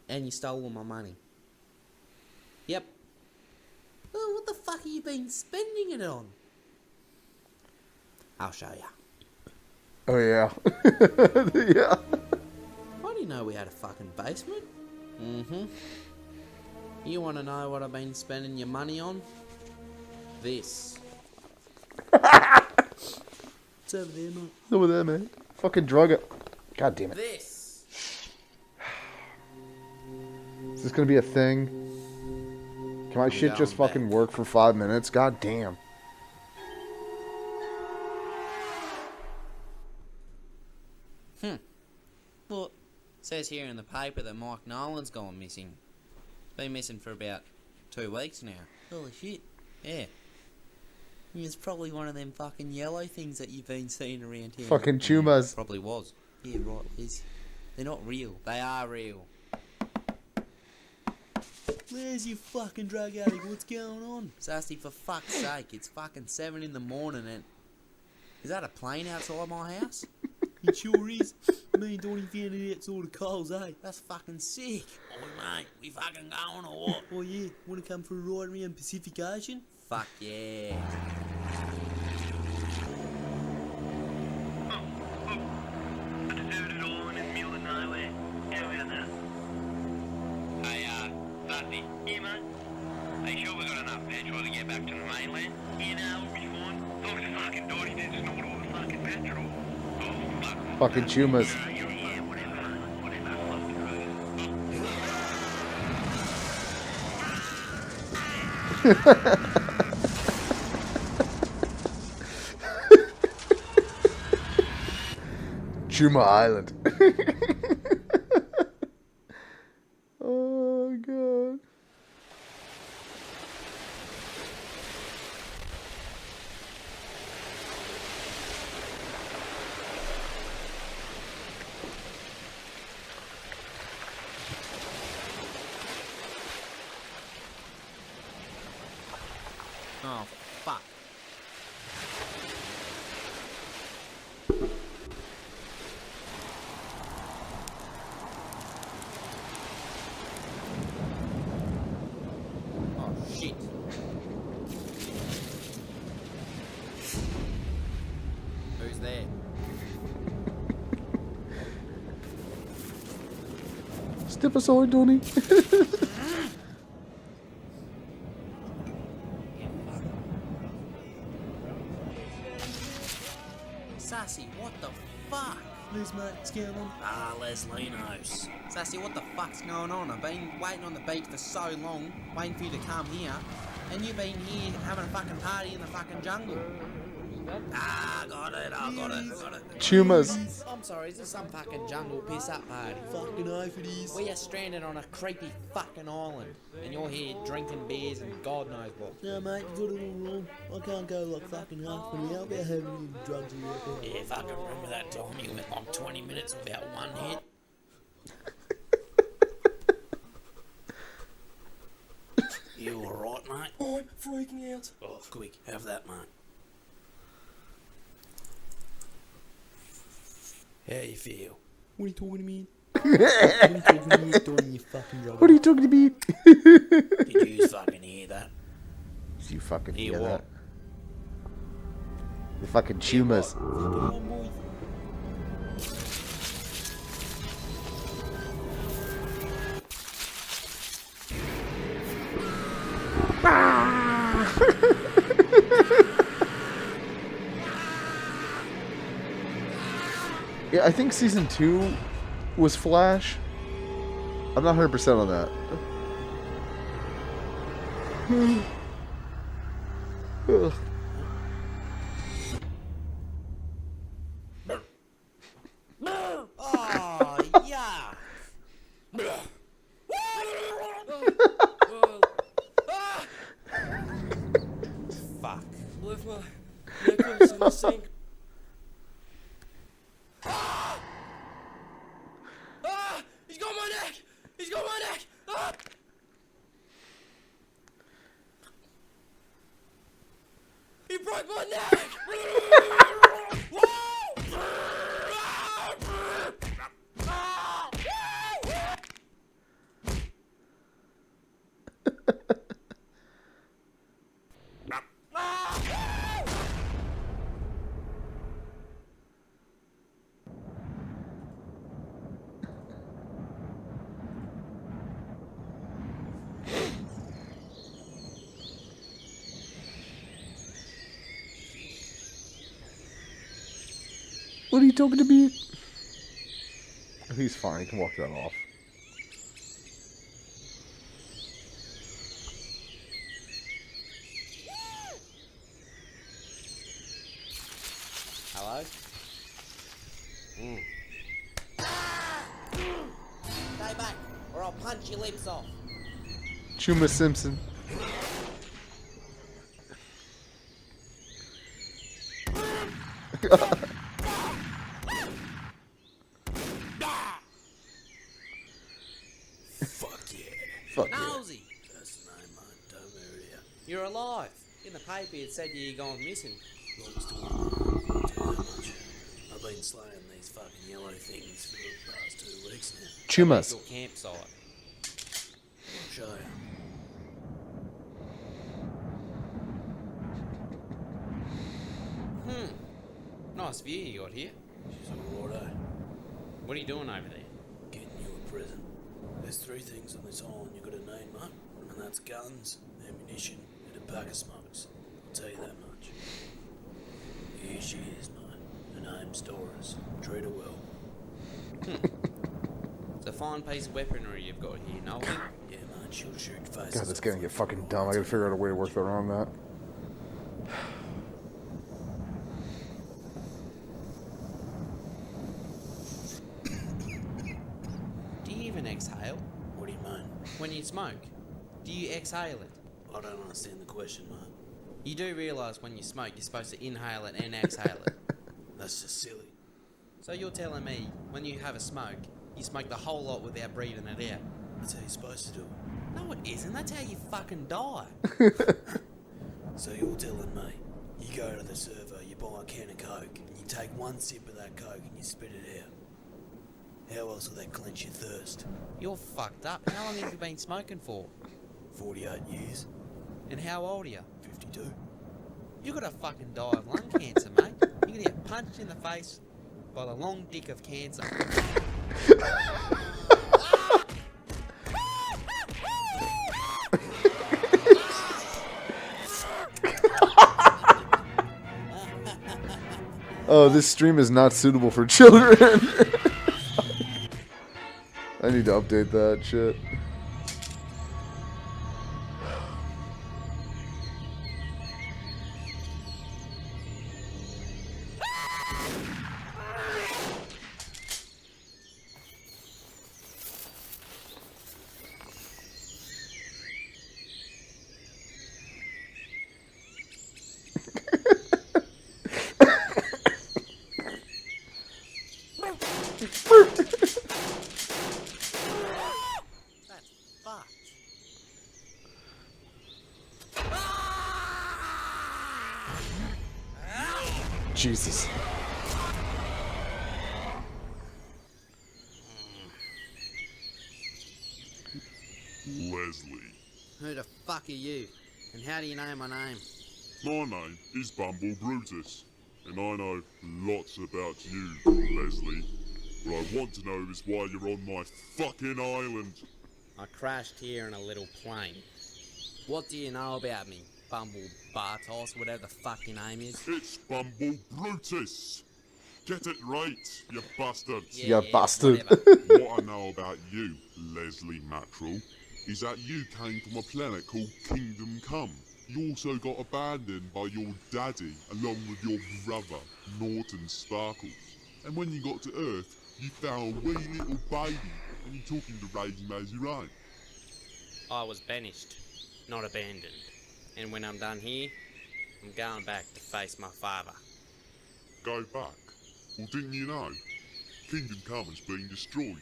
and you stole all my money. Yep. Well, what the fuck have you been spending it on? I'll show ya. Oh yeah. Yeah. I didn't know we had a fucking basement. Mm-hmm. You want to know what I've been spending your money on? This. It's over there, mate. Over there, man. Fucking drug it. God damn it. This. Is this gonna be a thing? Can my shit just going fucking back. work for 5 minutes? God damn. Well, it says here in the paper that Mike Nolan's gone missing. Been missing for about 2 weeks now. Holy shit. Yeah. It's probably one of them fucking yellow things that you've been seeing around here. Fucking chumas. Probably was. Yeah, right, Liz. They're not real. They are real. Where's your fucking drug addict? What's going on? Sassy, for fuck's sake, it's fucking 7 in the morning and... Is that a plane outside my house? It sure is. Me and Donnie found it outside of Coles, eh? That's fucking sick. Oh, mate, we fucking going or what? Oh, yeah. Wanna come for a ride around Pacific Ocean? Fuck yeah. A deserted island in the middle of nowhere. How about that? Hey, Sassy. Yeah, mate? Are you sure we got enough petrol to get back to the mainland? Yeah, no, we'll be fine. Thought his fucking Donnie did snort all the fucking petrol. Oh, fuck. Fucking chumas. Yeah, whatever. Chuma Island. Oh god. Oh, fuck. Oh, shit. Who's there? Step aside, Donnie. what the fuck? Liz, mate, it's going on. Ah, Leslinos. Sassy, what the fuck's going on? I've been waiting on the beach for so long, waiting for you to come here, and you've been here having a fucking party in the fucking jungle. Ah, got it. Chumas. I'm sorry, is this some fucking jungle piss up party? Fucking oath it is. We are stranded on a creepy fucking island, and you're here drinking beers and God knows what. Yeah, mate, you got it all wrong. I can't go like fucking half an hour without having any drugs in there. Yeah, fucking remember that time you went like 20 minutes without one hit? You alright, mate? I'm freaking out. Oh, quick, have that, mate. How you feel? What are you talking to me? What are you talking to me? Doing your fucking job. What are you talking to me? Did you fucking hear that? You fucking Hear hear what? that? The fucking chumas. Yeah, I think season 2 was Flash. I'm not 100% on that. Ugh. Oh, yeah. Fuck. Left my necklace in the sink. He's got my neck! He's got my neck! Ah! He broke my neck! What are you talking to me? He's fine. He can walk that off. Hello? Stay back, or I'll punch your lips off. Chuma Simpson. Fuck yeah. Fuck yeah. Nosy, That's the name, mate. Don't move here. you're alive. In the paper it said you're gone missing. Long story, mate. I'll tell you how much. I've been slaying these fucking yellow things for the past 2 weeks now. Chumas. Your campsite. I'll show you. Nice view you got here. She's alright, What are you doing over there? Getting you a present. There's 3 things on this island you gotta name, mate. And that's guns, ammunition, and a pack of smokes. I'll tell you that much. Here she is, mate. Her name's Doris. Treat her well. It's a fine piece of weaponry you've got here, Noel. Yeah, mate, she'll shoot faces. God, that's off gonna of get you. fucking dumb. I gotta figure out a way to work around that. Do you even exhale? What do you mean? When you smoke, do you exhale it? I don't understand the question, mate. You do realise when you smoke you're supposed to inhale it and exhale it. That's just silly. So you're telling me when you have a smoke, you smoke the whole lot without breathing it out? That's how you're supposed to do it. No, it isn't. That's how you fucking die. So you're telling me, you go to the servo, you buy a can of Coke, and you take one sip of that Coke and you spit it out. How else will that quench your thirst? You're fucked up. How long have you been smoking for? 48 years? And how old are you? 52? You're gonna fucking die of lung cancer, mate. You're gonna get punched in the face by the long dick of cancer. Oh, this stream is not suitable for children. I need to update that shit. That's fucked. Jesus. Leslie. Who the fuck are you? And how do you know my name? My name is Bumble Brutus, and I know lots about you, Leslie. What I want to know is why you're on my fucking island. I crashed here in a little plane. What do you know about me? Bumble Bartos, whatever the fuck your name is. It's Bumble Brutus. Get it right, you bastard. You bastard. whatever. What I know about you, Leslie Mackerel, is that you came from a planet called Kingdom Come. You also got abandoned by your daddy along with your brother, Norton Sparkles. And when you got to Earth, you found a wee little baby and you took him to raise him as your own. I was banished, not abandoned. And when I'm done here, I'm going back to face my father. Go back? Well, didn't you know? Kingdom Come has been destroyed.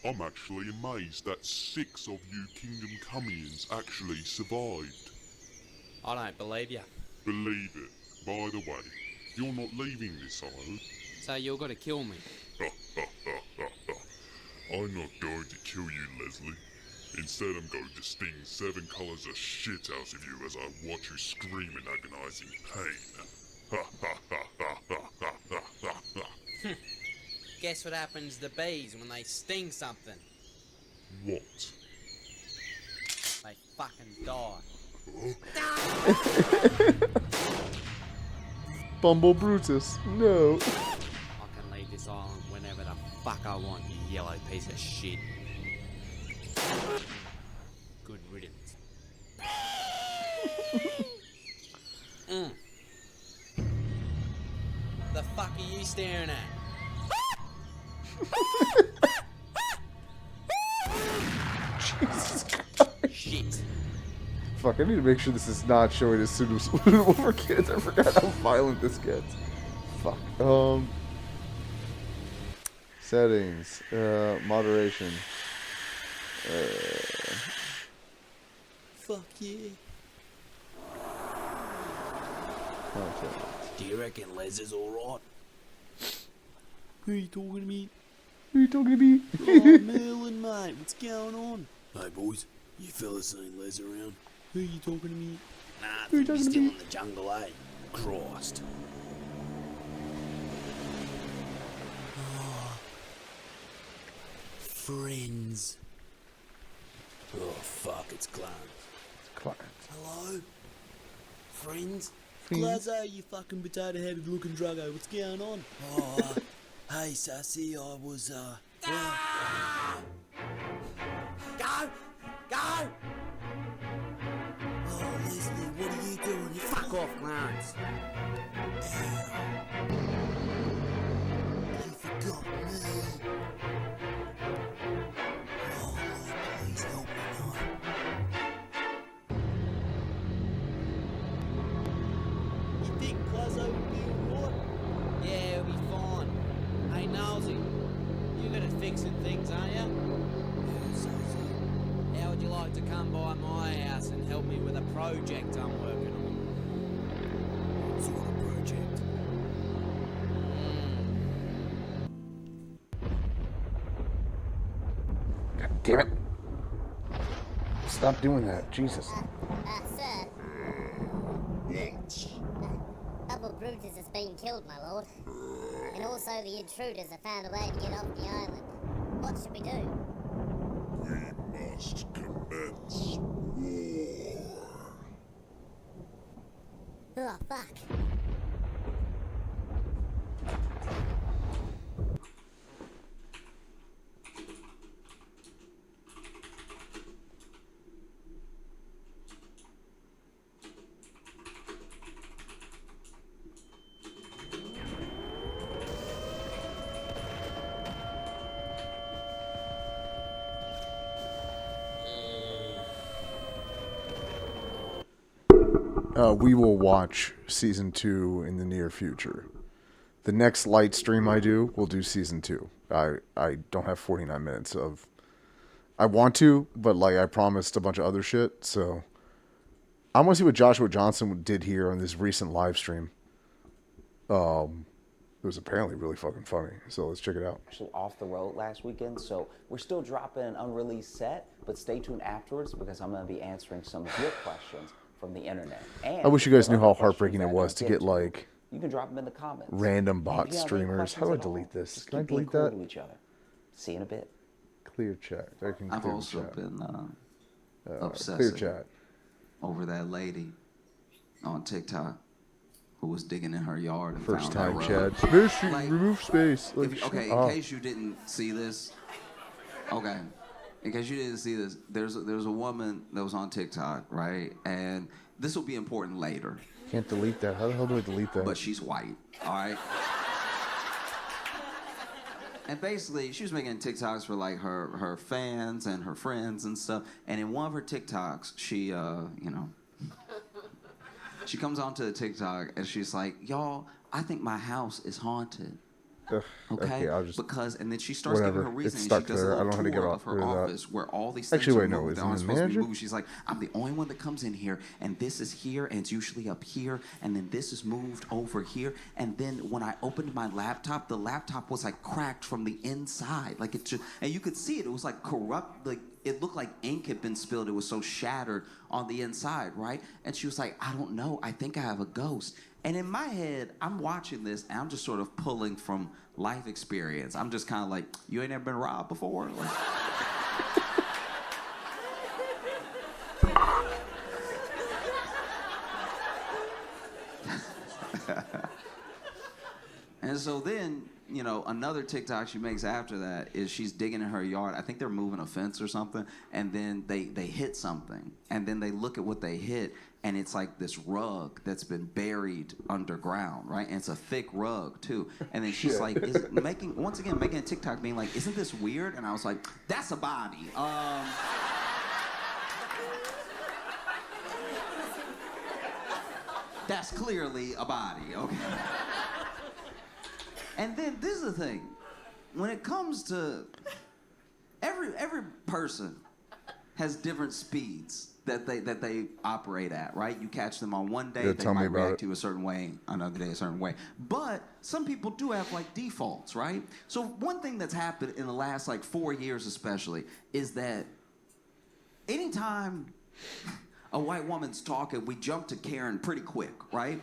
I'm actually amazed that 6 of you Kingdom Comians actually survived. I don't believe you. Believe it. By the way, you're not leaving this island. So you're gonna kill me. I'm not going to kill you, Leslie. Instead, I'm going to sting 7 colours of shit out of you as I watch you scream in agonising pain. Guess what happens to bees when they sting something? What? They fucking die. Bumble Brutus. No. I can leave this island whenever the fuck I want, you yellow piece of shit. Good riddance. The fuck are you staring at? Jesus. Shit. Fuck, I need to make sure this is not showing as suitable for kids. I forgot how violent this gets. Fuck. Settings. Moderation. Fuck yeah. Content. Do you reckon Les is alright? Who are you talking to me? Who are you talking to me? Oh, Merlin, mate, what's going on? Hey, boys, you fellas seen Les around? Who are you talking to me? Nah, I Who are you think he's talking to still me? in the jungle, eh? Christ. Oh. Friends. Oh, fuck, it's Clarence. Clarence. Hello? Friends? Friends? Glazzo, you fucking potato-headed looking druggo, what's going on? Oh, hey, Sassy, I was, Go! Go! Oh, Leslie, what are you doing here? Fuck off, Clarence. You forgot me. Oh, Lord, please help me now. You think Glazzo will be alright? Yeah, it'll be fine. Hey, Nosy, you good at fixing things, aren't you? Yeah, so. How would you like to come by my house and help me with a project I'm working on? What sort of project? God damn it. Stop doing that. Jesus. Sir, What? Bubble Brutus has been killed, my lord. And also the intruders have found a way to get off the island. What should we do? We must commence war. Oh, fuck. we will watch season 2 in the near future. The next light stream I do, we'll do season 2. I don't have 49 minutes of. I want to, but like I promised a bunch of other shit, so I want to see what Joshua Johnson did here on this recent live stream. It was apparently really fucking funny, so let's check it out. Actually off the road last weekend, so we're still dropping an unreleased set, but stay tuned afterwards because I'm going to be answering some of your questions from the internet. And I wish you guys there knew are how questions heartbreaking that it I was don't to get to. like You can drop them in the comments. random And bot if you have any streamers. How do I questions at all, delete this? just Can I keep being delete cool that? to each other. See you in a bit. Clear chat. I can I've clear also chat. been Clear obsessing chat. over that lady on TikTok who was digging in her yard and First found time, that rug. Chad. Spacey, Like, remove space. Like, Okay, in case you didn't see this, okay, in case you didn't see this, there's a woman that was on TikTok, right? And this will be important later, Can't delete that. How the hell do I delete that? but she's white, all right? And basically, she was making TikToks for like her fans and her friends and stuff. And in one of her TikToks, she, she comes onto the TikTok and she's like, "Y'all, I think my house is haunted." Ugh, Okay, I'll just because and then she starts whatever. giving her It's reasoning. She stuck does a there. I little don't know how to get tour off of her rid of that. office where all these things Actually, are wait, no, moved. is They it aren't the supposed to be manager? moved. She's like, "I'm the only one that comes in here, and this is here, and it's usually up here, and then this is moved over here, and then when I opened my laptop, the laptop was like cracked from the inside, like it just, and you could see it. It was like corrupt, like." It looked like ink had been spilled. It was so shattered on the inside, right? And she was like, "I don't know. I think I have a ghost." And in my head, I'm watching this, and I'm just sort of pulling from life experience. I'm just kind of like, "You ain't never been robbed before?" Like, and so then, another TikTok she makes after that is she's digging in her yard. I think they're moving a fence or something, and then they hit something, and then they look at what they hit, and it's like this rug that's been buried underground, right? And it's a thick rug too. And then she's like, making a TikTok being like, "Isn't this weird?" And I was like, "That's a body." That's clearly a body, okay? And then this is the thing. When it comes to every person has different speeds that they operate at, right? You catch them on one day, Yeah, they tell me might about react it. to a certain way, another day a certain way. But some people do have like defaults, right? So one thing that's happened in the last like 4 years especially is that anytime a white woman's talking, we jump to Karen pretty quick, right?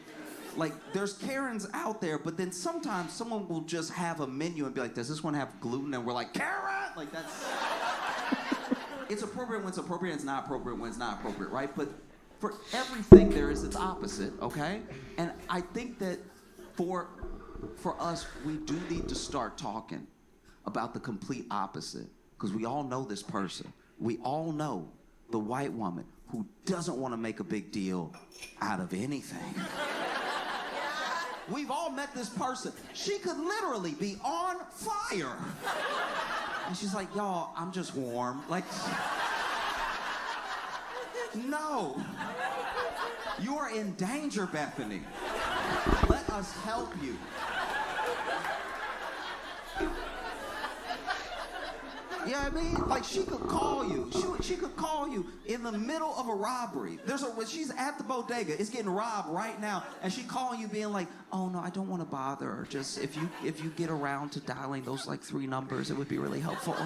Like, there's Karens out there, but then sometimes someone will just have a menu and be like, "Does this one have gluten?" And we're like, "Karen!" Like, that's... It's appropriate when it's appropriate, it's not appropriate when it's not appropriate, right? But for everything, there is its opposite, okay? And I think that for us, we do need to start talking about the complete opposite, because we all know this person. We all know the white woman who doesn't want to make a big deal out of anything. We've all met this person. She could literally be on fire. And she's like, "Y'all, I'm just warm." Like, no. You are in danger, Bethany. Let us help you. Yeah, I mean, like, she could call you. She could call you in the middle of a robbery. She's at the bodega. It's getting robbed right now, and she calling you, being like, "Oh no, I don't want to bother her. Just if you get around to dialing those like 3 numbers, it would be really helpful."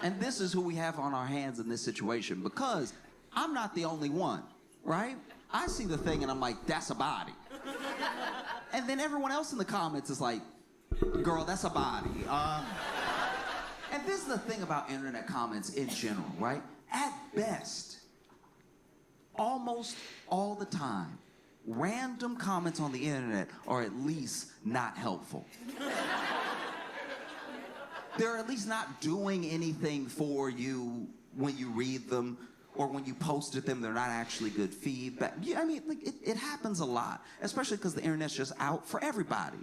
And this is who we have on our hands in this situation, because I'm not the only one, right? I see the thing and I'm like, "That's a body." And then everyone else in the comments is like, "Girl, that's a body." And this is the thing about internet comments in general, right? At best, almost all the time, random comments on the internet are at least not helpful. They're at least not doing anything for you when you read them, or when you posted them, they're not actually good feedback. Yeah, I mean, like, it happens a lot, especially because the internet's just out for everybody,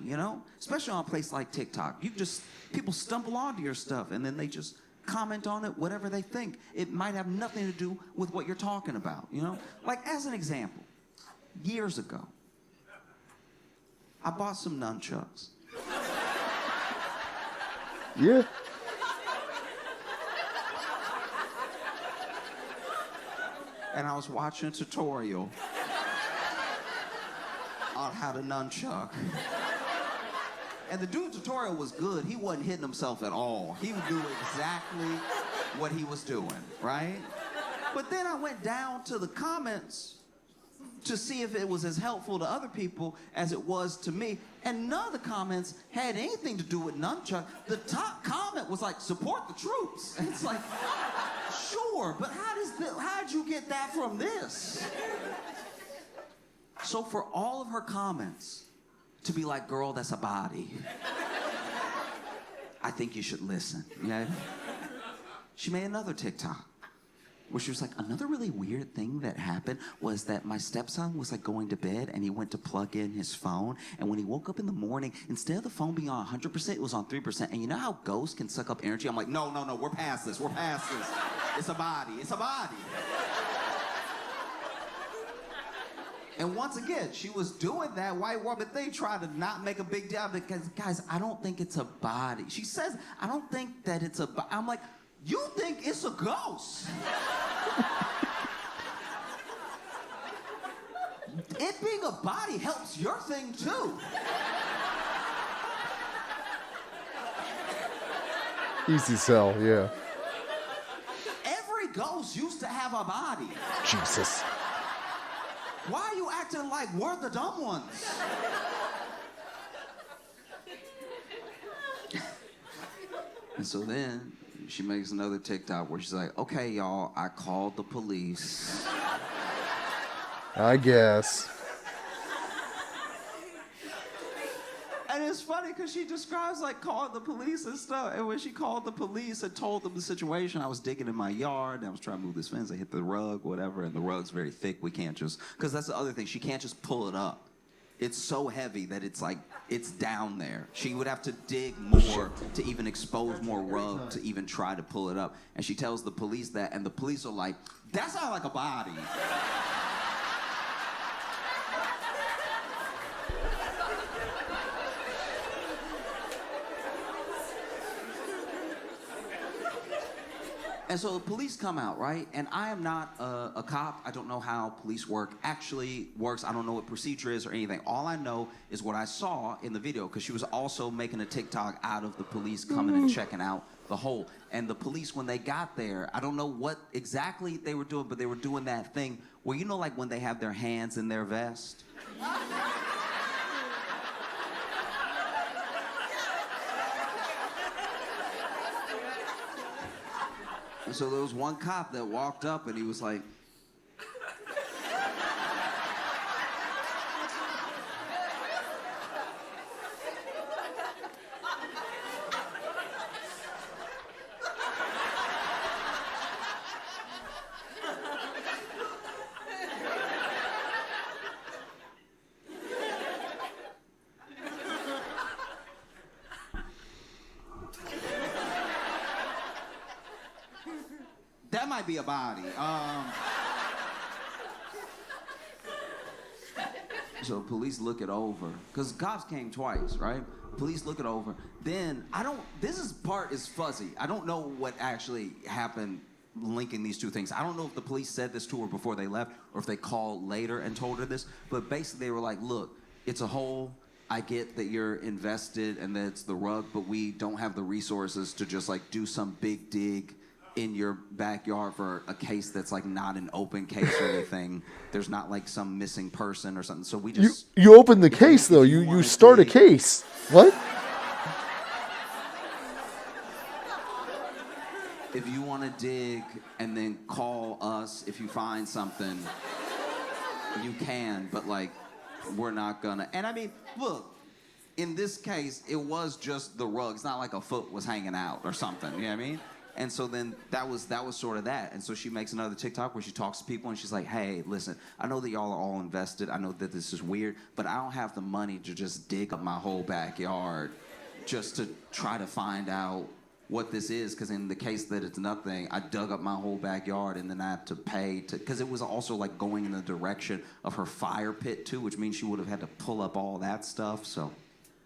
Especially on a place like TikTok. People stumble onto your stuff, and then they just comment on it, whatever they think. It might have nothing to do with what you're talking about, you know? Like, as an example, years ago, I bought some nunchucks. Yeah. And I was watching a tutorial on how to nunchuck. And the dude's tutorial was good. He wasn't hitting himself at all. He knew exactly what he was doing, right? But then I went down to the comments to see if it was as helpful to other people as it was to me. And none of the comments had anything to do with nunchuck. The top comment was like, support the troops. And it's like, sure, but how'd you get that from this? So for all of her comments to be like, girl, that's a body, I think you should listen, yeah? She made another TikTok where she was like, another really weird thing that happened was that my stepson was like going to bed and he went to plug in his phone, and when he woke up in the morning, instead of the phone being on 100%, it was on 3%. And you know how ghosts can suck up energy? I'm like, no, we're past this. It's a body. And once again, she was doing that white woman thing, trying to not make a big deal because, guys, I don't think it's a body. She says, I don't think that it's a body. I'm like, you think it's a ghost? It being a body helps your thing too. Easy sell, yeah. Every ghost used to have a body. Jesus. Why are you acting like we're the dumb ones? And so then she makes another TikTok where she's like, okay, y'all, I called the police. I guess. And it's funny because she describes like calling the police and stuff. And when she called the police and told them the situation, I was digging in my yard and I was trying to move this fence. I hit the rug, whatever, and the rug's very thick. We can't just, because that's the other thing. She can't just pull it up. It's so heavy that it's like, it's down there. She would have to dig more to even expose more rug to even try to pull it up. And she tells the police that, and the police are like, that's not like a body. And so the police come out, right? And I am not a cop. I don't know how police work actually works. I don't know what procedure is or anything. All I know is what I saw in the video, because she was also making a TikTok out of the police coming and checking out the hole. And the police, when they got there, I don't know what exactly they were doing, but they were doing that thing where, you know, like when they have their hands in their vest? And so there was one cop that walked up and he was like, that might be a body. So police look it over, because cops came twice, right? Police look it over. Then, this part is fuzzy. I don't know what actually happened linking these two things. I don't know if the police said this to her before they left, or if they called later and told her this, but basically they were like, look, it's a hole. I get that you're invested and that it's the rug, but we don't have the resources to just like do some big dig in your backyard for a case that's like not an open case or anything. There's not like some missing person or something. So we just You open the case though. You start a case. What? if you want to dig and then call us if you find something, you can, but like we're not gonna. And I mean, look, in this case, it was just the rug. It's not like a foot was hanging out or something. You know what I mean? And so then that was sort of that. And so she makes another TikTok where she talks to people and she's like, hey, listen, I know that y'all are all invested. I know that this is weird, but I don't have the money to just dig up my whole backyard just to try to find out what this is, because in the case that it's nothing, I dug up my whole backyard and then I had to pay to, because it was also like going in the direction of her fire pit too, which means she would have had to pull up all that stuff. So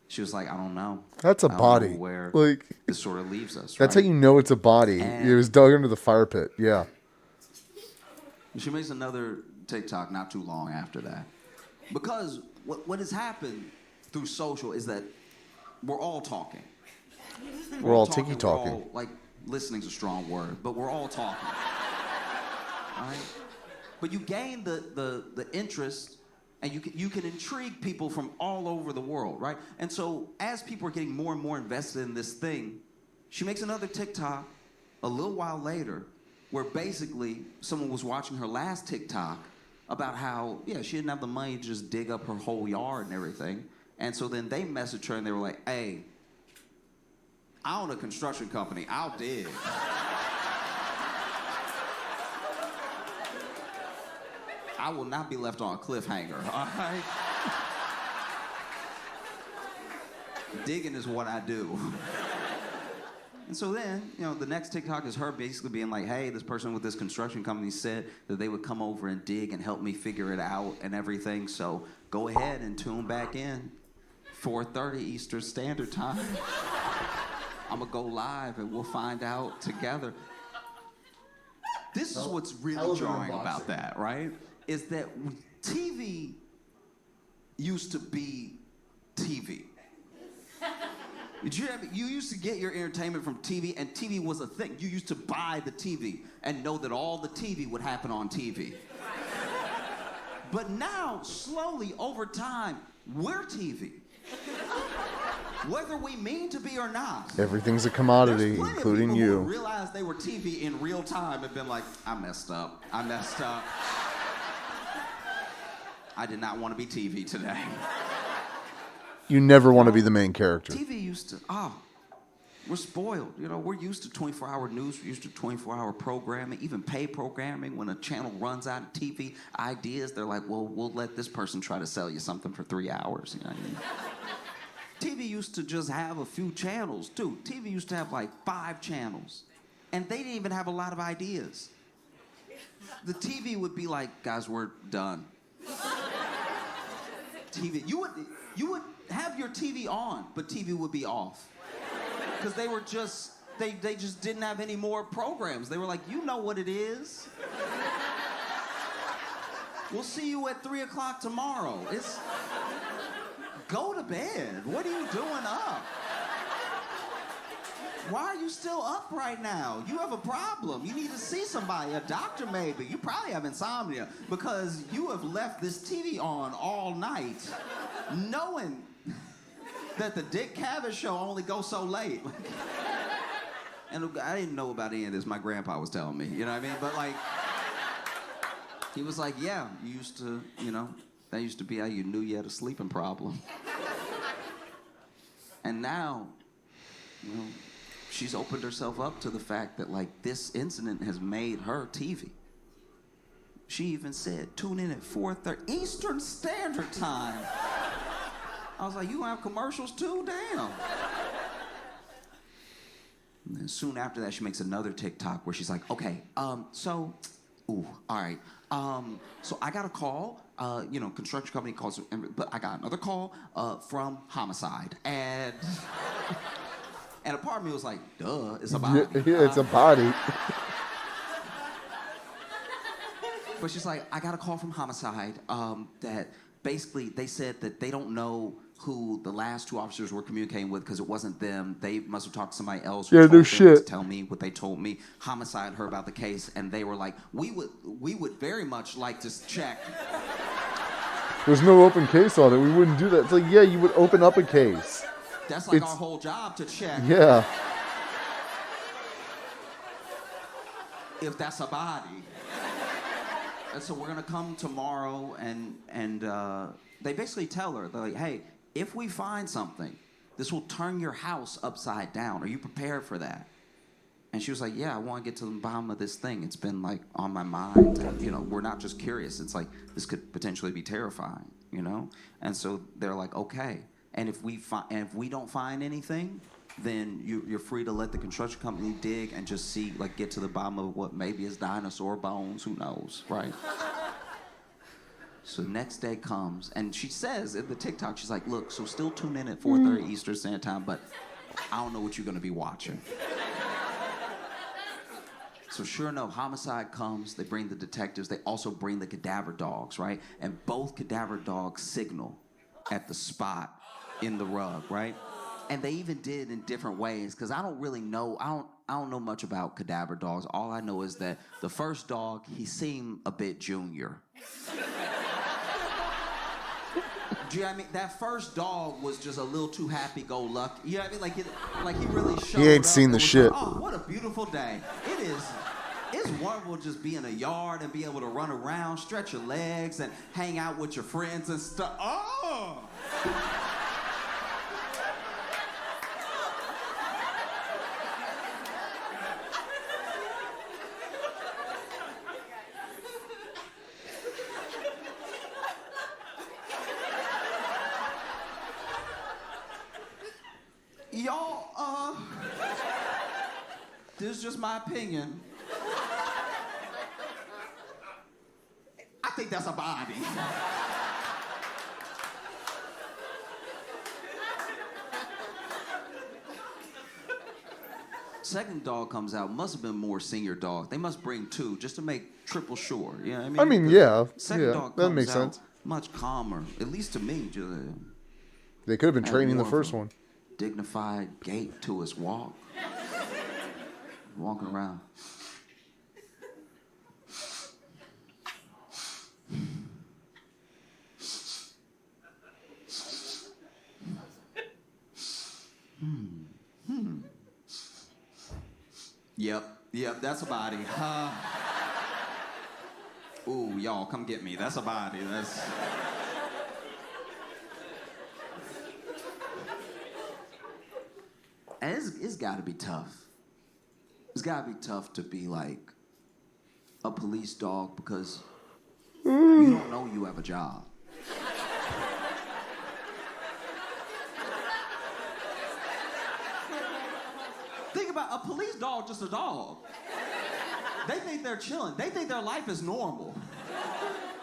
she was like, I don't know. That's a I don't body. know where Like, this sort of leaves us. that's right? how you know it's a body. And- It was dug under the fire pit. Yeah. She makes another TikTok not too long after that. Because what has happened through social is that we're all talking. We're all talking, tiki-talking. we're all, like, listening's a strong word, but we're all talking. All right? But you gain the interest, and you can intrigue people from all over the world, right? And so as people are getting more and more invested in this thing, she makes another TikTok a little while later where basically someone was watching her last TikTok about how, yeah, she didn't have the money to just dig up her whole yard and everything. And so then they messaged her and they were like, hey, I own a construction company. I'll dig. I will not be left on a cliffhanger, all right? Digging is what I do. And so then, you know, the next TikTok is her basically being like, hey, this person with this construction company said that they would come over and dig and help me figure it out and everything. So go ahead and tune back in. 4:30 Eastern Standard Time. I'm going to go live and we'll find out together. This is what's really jarring about that, right? Is that TV used to be TV. You used to get your entertainment from TV, and TV was a thing. You used to buy the TV and know that all the TV would happen on TV. But now, slowly, over time, we're TV. Whether we mean to be or not. Everything's a commodity, There's plenty including of people you. who realized they were TV in real time and been like, I messed up. I did not want to be TV today. You never want to be the main character. TV used to, we're spoiled. You know, we're used to 24-hour news. We're used to 24-hour programming, even pay programming. When a channel runs out of TV ideas, they're like, well, we'll let this person try to sell you something for 3 hours. You know what I mean? TV used to just have a few channels, too. TV used to have like 5 channels. And they didn't even have a lot of ideas. The TV would be like, guys, we're done. TV, you would have your TV on, but TV would be off. Because they were just, they just didn't have any more programs. They were like, you know what it is. We'll see you at 3 o'clock tomorrow. Go to bed. What are you doing up? Why are you still up right now? You have a problem. You need to see somebody, a doctor maybe. You probably have insomnia because you have left this TV on all night knowing that the Dick Cavett show only goes so late. And I didn't know about any of this. My grandpa was telling me, you know what I mean? But like, he was like, yeah, you used to, you know, that used to be how you knew you had a sleeping problem. And now, you know, she's opened herself up to the fact that, like, this incident has made her TV. She even said, tune in at 4:30 Eastern Standard Time. I was like, you gonna have commercials too? Damn. And then soon after that, she makes another TikTok where she's like, okay, all right. So I got a call, you know, construction company calls, but I got another call from homicide. And a part of me was like, duh, it's a body. Yeah, it's a body. But she's like, I got a call from homicide that basically they said that they don't know who the last 2 officers were communicating with because it wasn't them. They must have talked to somebody else who Yeah, told no them shit. to tell me what they told me. Homicide heard about the case, and they were like, we would very much like to check. There's no open case on it. We wouldn't do that. It's like, yeah, you would open up a case. That's like It's- our whole job to check Yeah. if that's a body. And so we're gonna come tomorrow, and they basically tell her, they're like, hey, if we find something, this will turn your house upside down. Are you prepared for that? And she was like, yeah, I want to get to the bottom of this thing. It's been like on my mind. And, you know, we're not just curious. It's like, this could potentially be terrifying, you know? And so they're like, okay. And if we don't find anything, then you're free to let the construction company dig and just see, like, get to the bottom of what maybe is dinosaur bones. Who knows, right? So next day comes, and she says in the TikTok, she's like, look, so still tune in at 4:30 Eastern Standard Time, but I don't know what you're gonna be watching. So sure enough, homicide comes, they bring the detectives, they also bring the cadaver dogs, right? And both cadaver dogs signal at the spot in the rug, right? And they even did in different ways, because I don't really know, I don't know much about cadaver dogs. All I know is that the first dog, he seemed a bit junior. Do you know what I mean? That first dog was just a little too happy-go-lucky. You know what I mean? Like he really showed He ain't up seen and the was shit. Like, oh, what a beautiful day. It's wonderful just be in a yard and be able to run around, stretch your legs, and hang out with your friends and stuff. Oh! Y'all, this is just my opinion. I think that's a body. Second dog comes out, must have been more senior dog. They must bring two just to make triple sure. You know what I mean? I mean, The yeah, second yeah, dog that comes makes out sense. much calmer, at least to me. Just, They could have been had training the more of first a one. dignified gait to his walk. Walking around. Yep, that's a body. Ooh, y'all, come get me. That's a body. That's. And it's got to be tough. It's got to be tough to be like a police dog because you don't know you have a job. Think about a police dog, just a dog. They think they're chilling. They think their life is normal.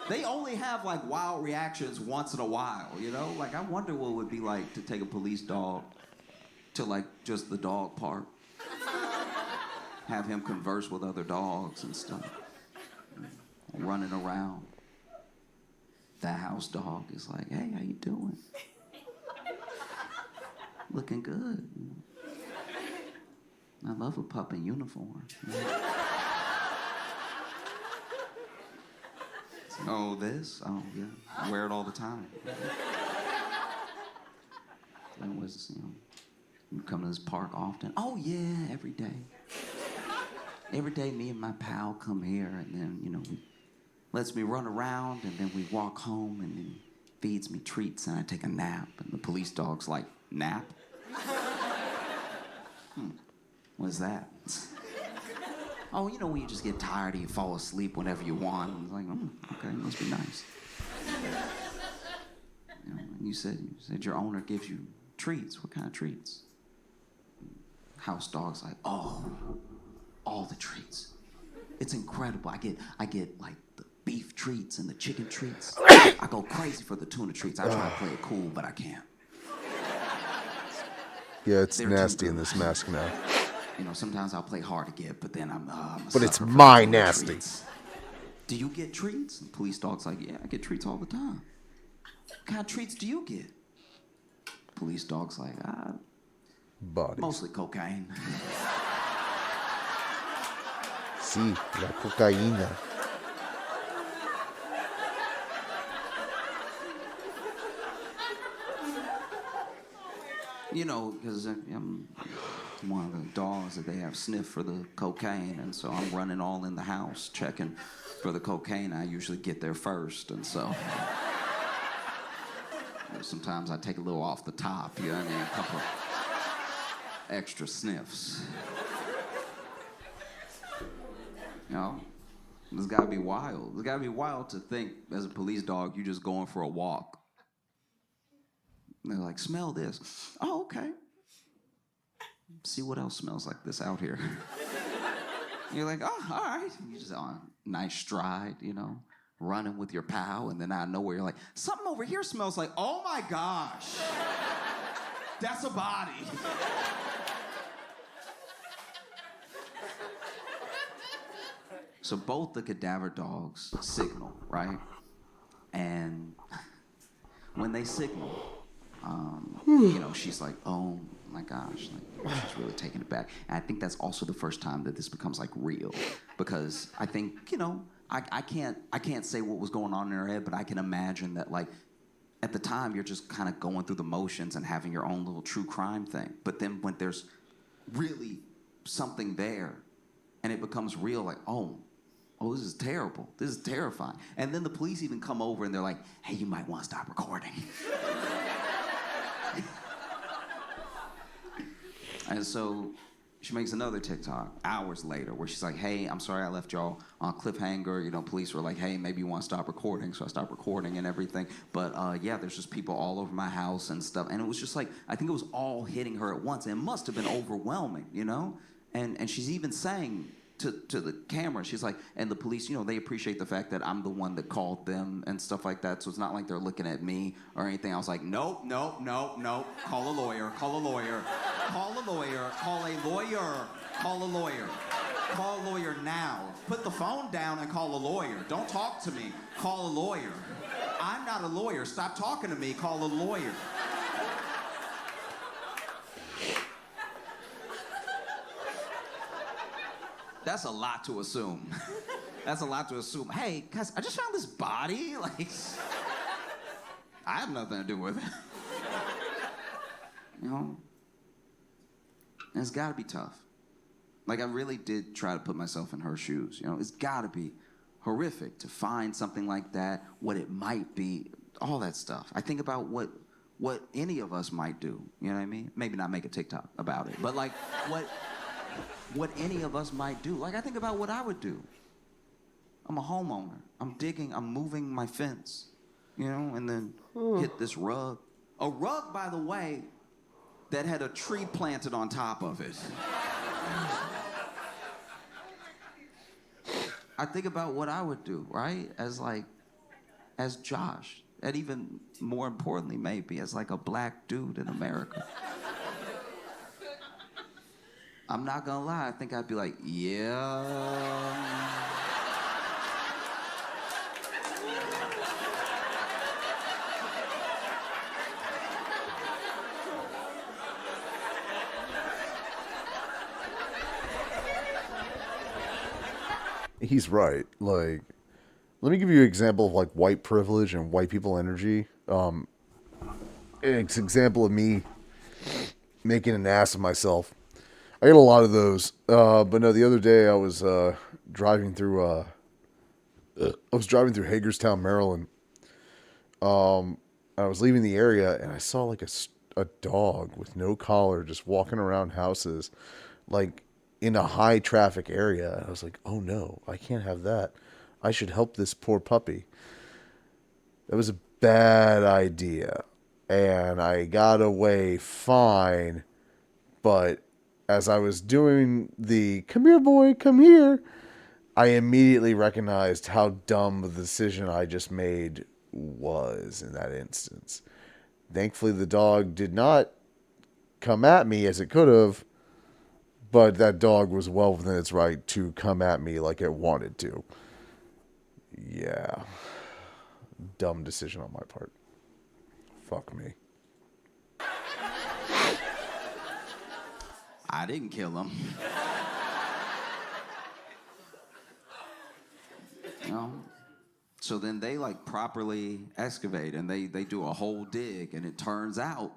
They only have like wild reactions once in a while, you know? Like, I wonder what it would be like to take a police dog to like just the dog park. Have him converse with other dogs and stuff. Running around. That house dog is like, hey, how you doing? Looking good. I love a pup in uniform. Oh, this? Oh, yeah. I wear it all the time. That was, you come to this park often? Oh, yeah, every day. Every day, me and my pal come here, and then, he lets me run around, and then we walk home, and then he feeds me treats, and I take a nap, and the police dog's like, nap? What's that? Oh, when you just get tired and you fall asleep whenever you want. It's like, okay, must be nice. You said your owner gives you treats. What kind of treats? House dog's like, oh, all the treats. It's incredible. I get like the beef treats and the chicken treats. I go crazy for the tuna treats. I try to play it cool, but I can't. Yeah, it's They're nasty too in good. this mask now. Sometimes I'll play hard to get, but then I'm a But it's sucker for my the nasty. treats. Do you get treats? And the police dog's like, yeah, I get treats all the time. What kind of treats do you get? Police dog's like, Bodies. mostly cocaine. Sí, la cocaína. Because I'm one of the dogs that they have sniffed for the cocaine, and so I'm running all in the house checking for the cocaine. I usually get there first, and so sometimes I take a little off the top, you know what I mean? A couple of extra sniffs. It's gotta be wild. It's gotta be wild to think as a police dog, you just going for a walk. And they're like, smell this. Oh, okay. see what else smells like this out here. You're like, oh, all right. You just on a nice stride, you know, running with your pal, and then out of nowhere, you're like, something over here smells like, oh my gosh, that's a body. So both the cadaver dogs signal, right? And when they signal, you know, she's like, oh my gosh, like, she's really taking it back. And I think that's also the first time that this becomes like real, because I think, you know, I can't say what was going on in her head, but I can imagine that, like, at the time you're just kind of going through the motions and having your own little true crime thing. But then when there's really something there and it becomes real, like, oh, this is terrible. This is terrifying. And then the police even come over and they're like, hey, you might want to stop recording. And so she makes another TikTok hours later where she's like, hey, I'm sorry I left y'all on cliffhanger. You know, police were like, hey, maybe you want to stop recording. So I stopped recording and everything. But yeah, there's just people all over my house and stuff. And it was just like, I think it was all hitting her at once. And it must have been overwhelming, you know? And she's even saying to the camera, she's like, and the police, you know, they appreciate the fact that I'm the one that called them and stuff like that. So it's not like they're looking at me or anything. I was like, nope. Call a lawyer. Call a lawyer. Call a lawyer. Call a lawyer. Call a lawyer. Call a lawyer now. Put the phone down and call a lawyer. Don't talk to me. Call a lawyer. I'm not a lawyer. Stop talking to me. Call a lawyer. That's a lot to assume. That's a lot to assume. Hey, guys, I just found this body. Like, I have nothing to do with it. You know? And it's gotta be tough. Like, I really did try to put myself in her shoes. You know, it's gotta be horrific to find something like that, what it might be, all that stuff. I think about what any of us might do. You know what I mean? Maybe not make a TikTok about it, but like what any of us might do. Like, I think about what I would do. I'm a homeowner. I'm moving my fence, you know, and then hit this rug. A rug, by the way, that had a tree planted on top of it. I think about what I would do, right? As Josh, and even more importantly, maybe, as like a black dude in America. I'm not gonna lie, I think I'd be like, yeah. He's right. Like, let me give you an example of like white privilege and white people energy. It's an example of me making an ass of myself. I get a lot of those. But no, the other day I was driving through Hagerstown, Maryland. I was leaving the area and I saw like a dog with no collar just walking around houses, like in a high traffic area. I was like, oh no, I can't have that. I should help this poor puppy. That was a bad idea. And I got away fine. But as I was doing the come here, boy, come here, I immediately recognized how dumb the decision I just made was in that instance. Thankfully, the dog did not come at me as it could have, but that dog was well within its right to come at me like it wanted to. Yeah. Dumb decision on my part. Fuck me. I didn't kill him. You know? So then they like properly excavate and they do a whole dig, and it turns out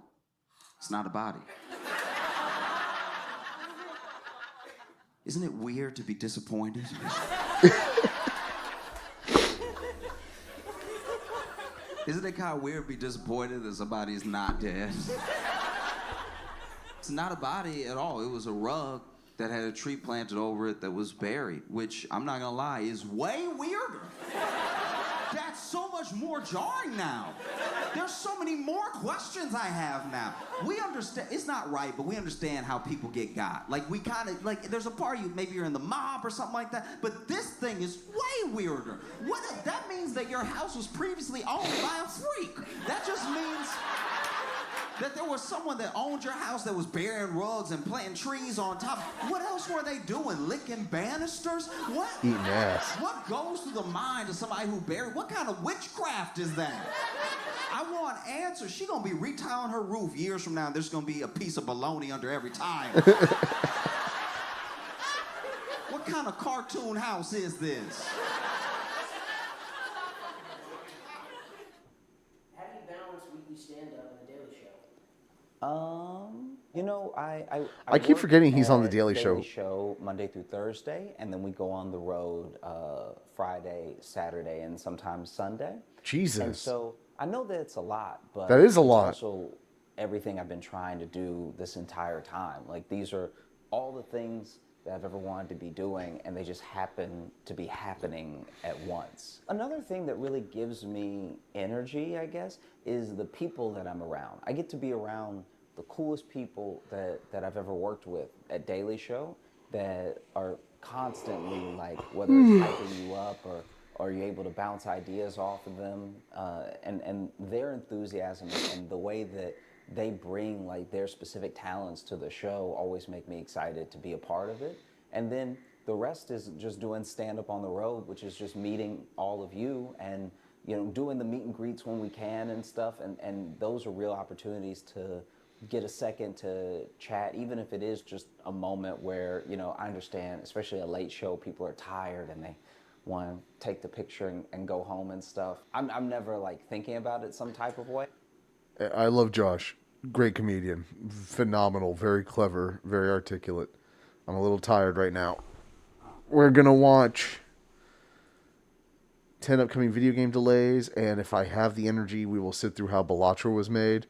it's not a body. Isn't it weird to be disappointed? Isn't it kind of weird to be disappointed that somebody's not dead? It's not a body at all. It was a rug that had a tree planted over it that was buried, which, I'm not gonna lie, is way weirder. That's so much more jarring now. There's so many more questions I have now. We understand, it's not right, but we understand how people get got. Like, we kind of, like, there's a part of you, maybe you're in the mob or something like that, but this thing is way weirder. That means that your house was previously owned by a freak. That just means that there was someone that owned your house that was burying rugs and planting trees on top. What else were they doing? Licking banisters? What? Eating ass. What goes through the mind of somebody who buried? What kind of witchcraft is that? I want answers. She gonna be retiling her roof years from now. And there's gonna be a piece of bologna under every tile. What kind of cartoon house is this? How do you balance weekly stand-up and the Daily Show? You know, I keep work forgetting he's on the at Daily Show. Show Monday through Thursday, and then we go on the road Friday, Saturday, and sometimes Sunday. Jesus. And so I know that it's a lot, but That is a it's lot. also everything I've been trying to do this entire time. Like, these are all the things that I've ever wanted to be doing, and they just happen to be happening at once. Another thing that really gives me energy, I guess, is the people that I'm around. I get to be around the coolest people that I've ever worked with at Daily Show that are constantly, like, whether it's hyping you up or you're able to bounce ideas off of them, and their enthusiasm and the way that they bring, like, their specific talents to the show always make me excited to be a part of it. And then the rest is just doing stand-up on the road, which is just meeting all of you and, you know, doing the meet and greets when we can and stuff. And those are real opportunities to get a second to chat, even if it is just a moment where, you know, I understand, especially a late show, people are tired and they want to take the picture and go home and stuff. I'm never, like, thinking about it some type of way. I love Josh. Great comedian. Phenomenal. Very clever. Very articulate. I'm a little tired right now. We're going to watch 10 upcoming video game delays, and if I have the energy, we will sit through how Balatro was made.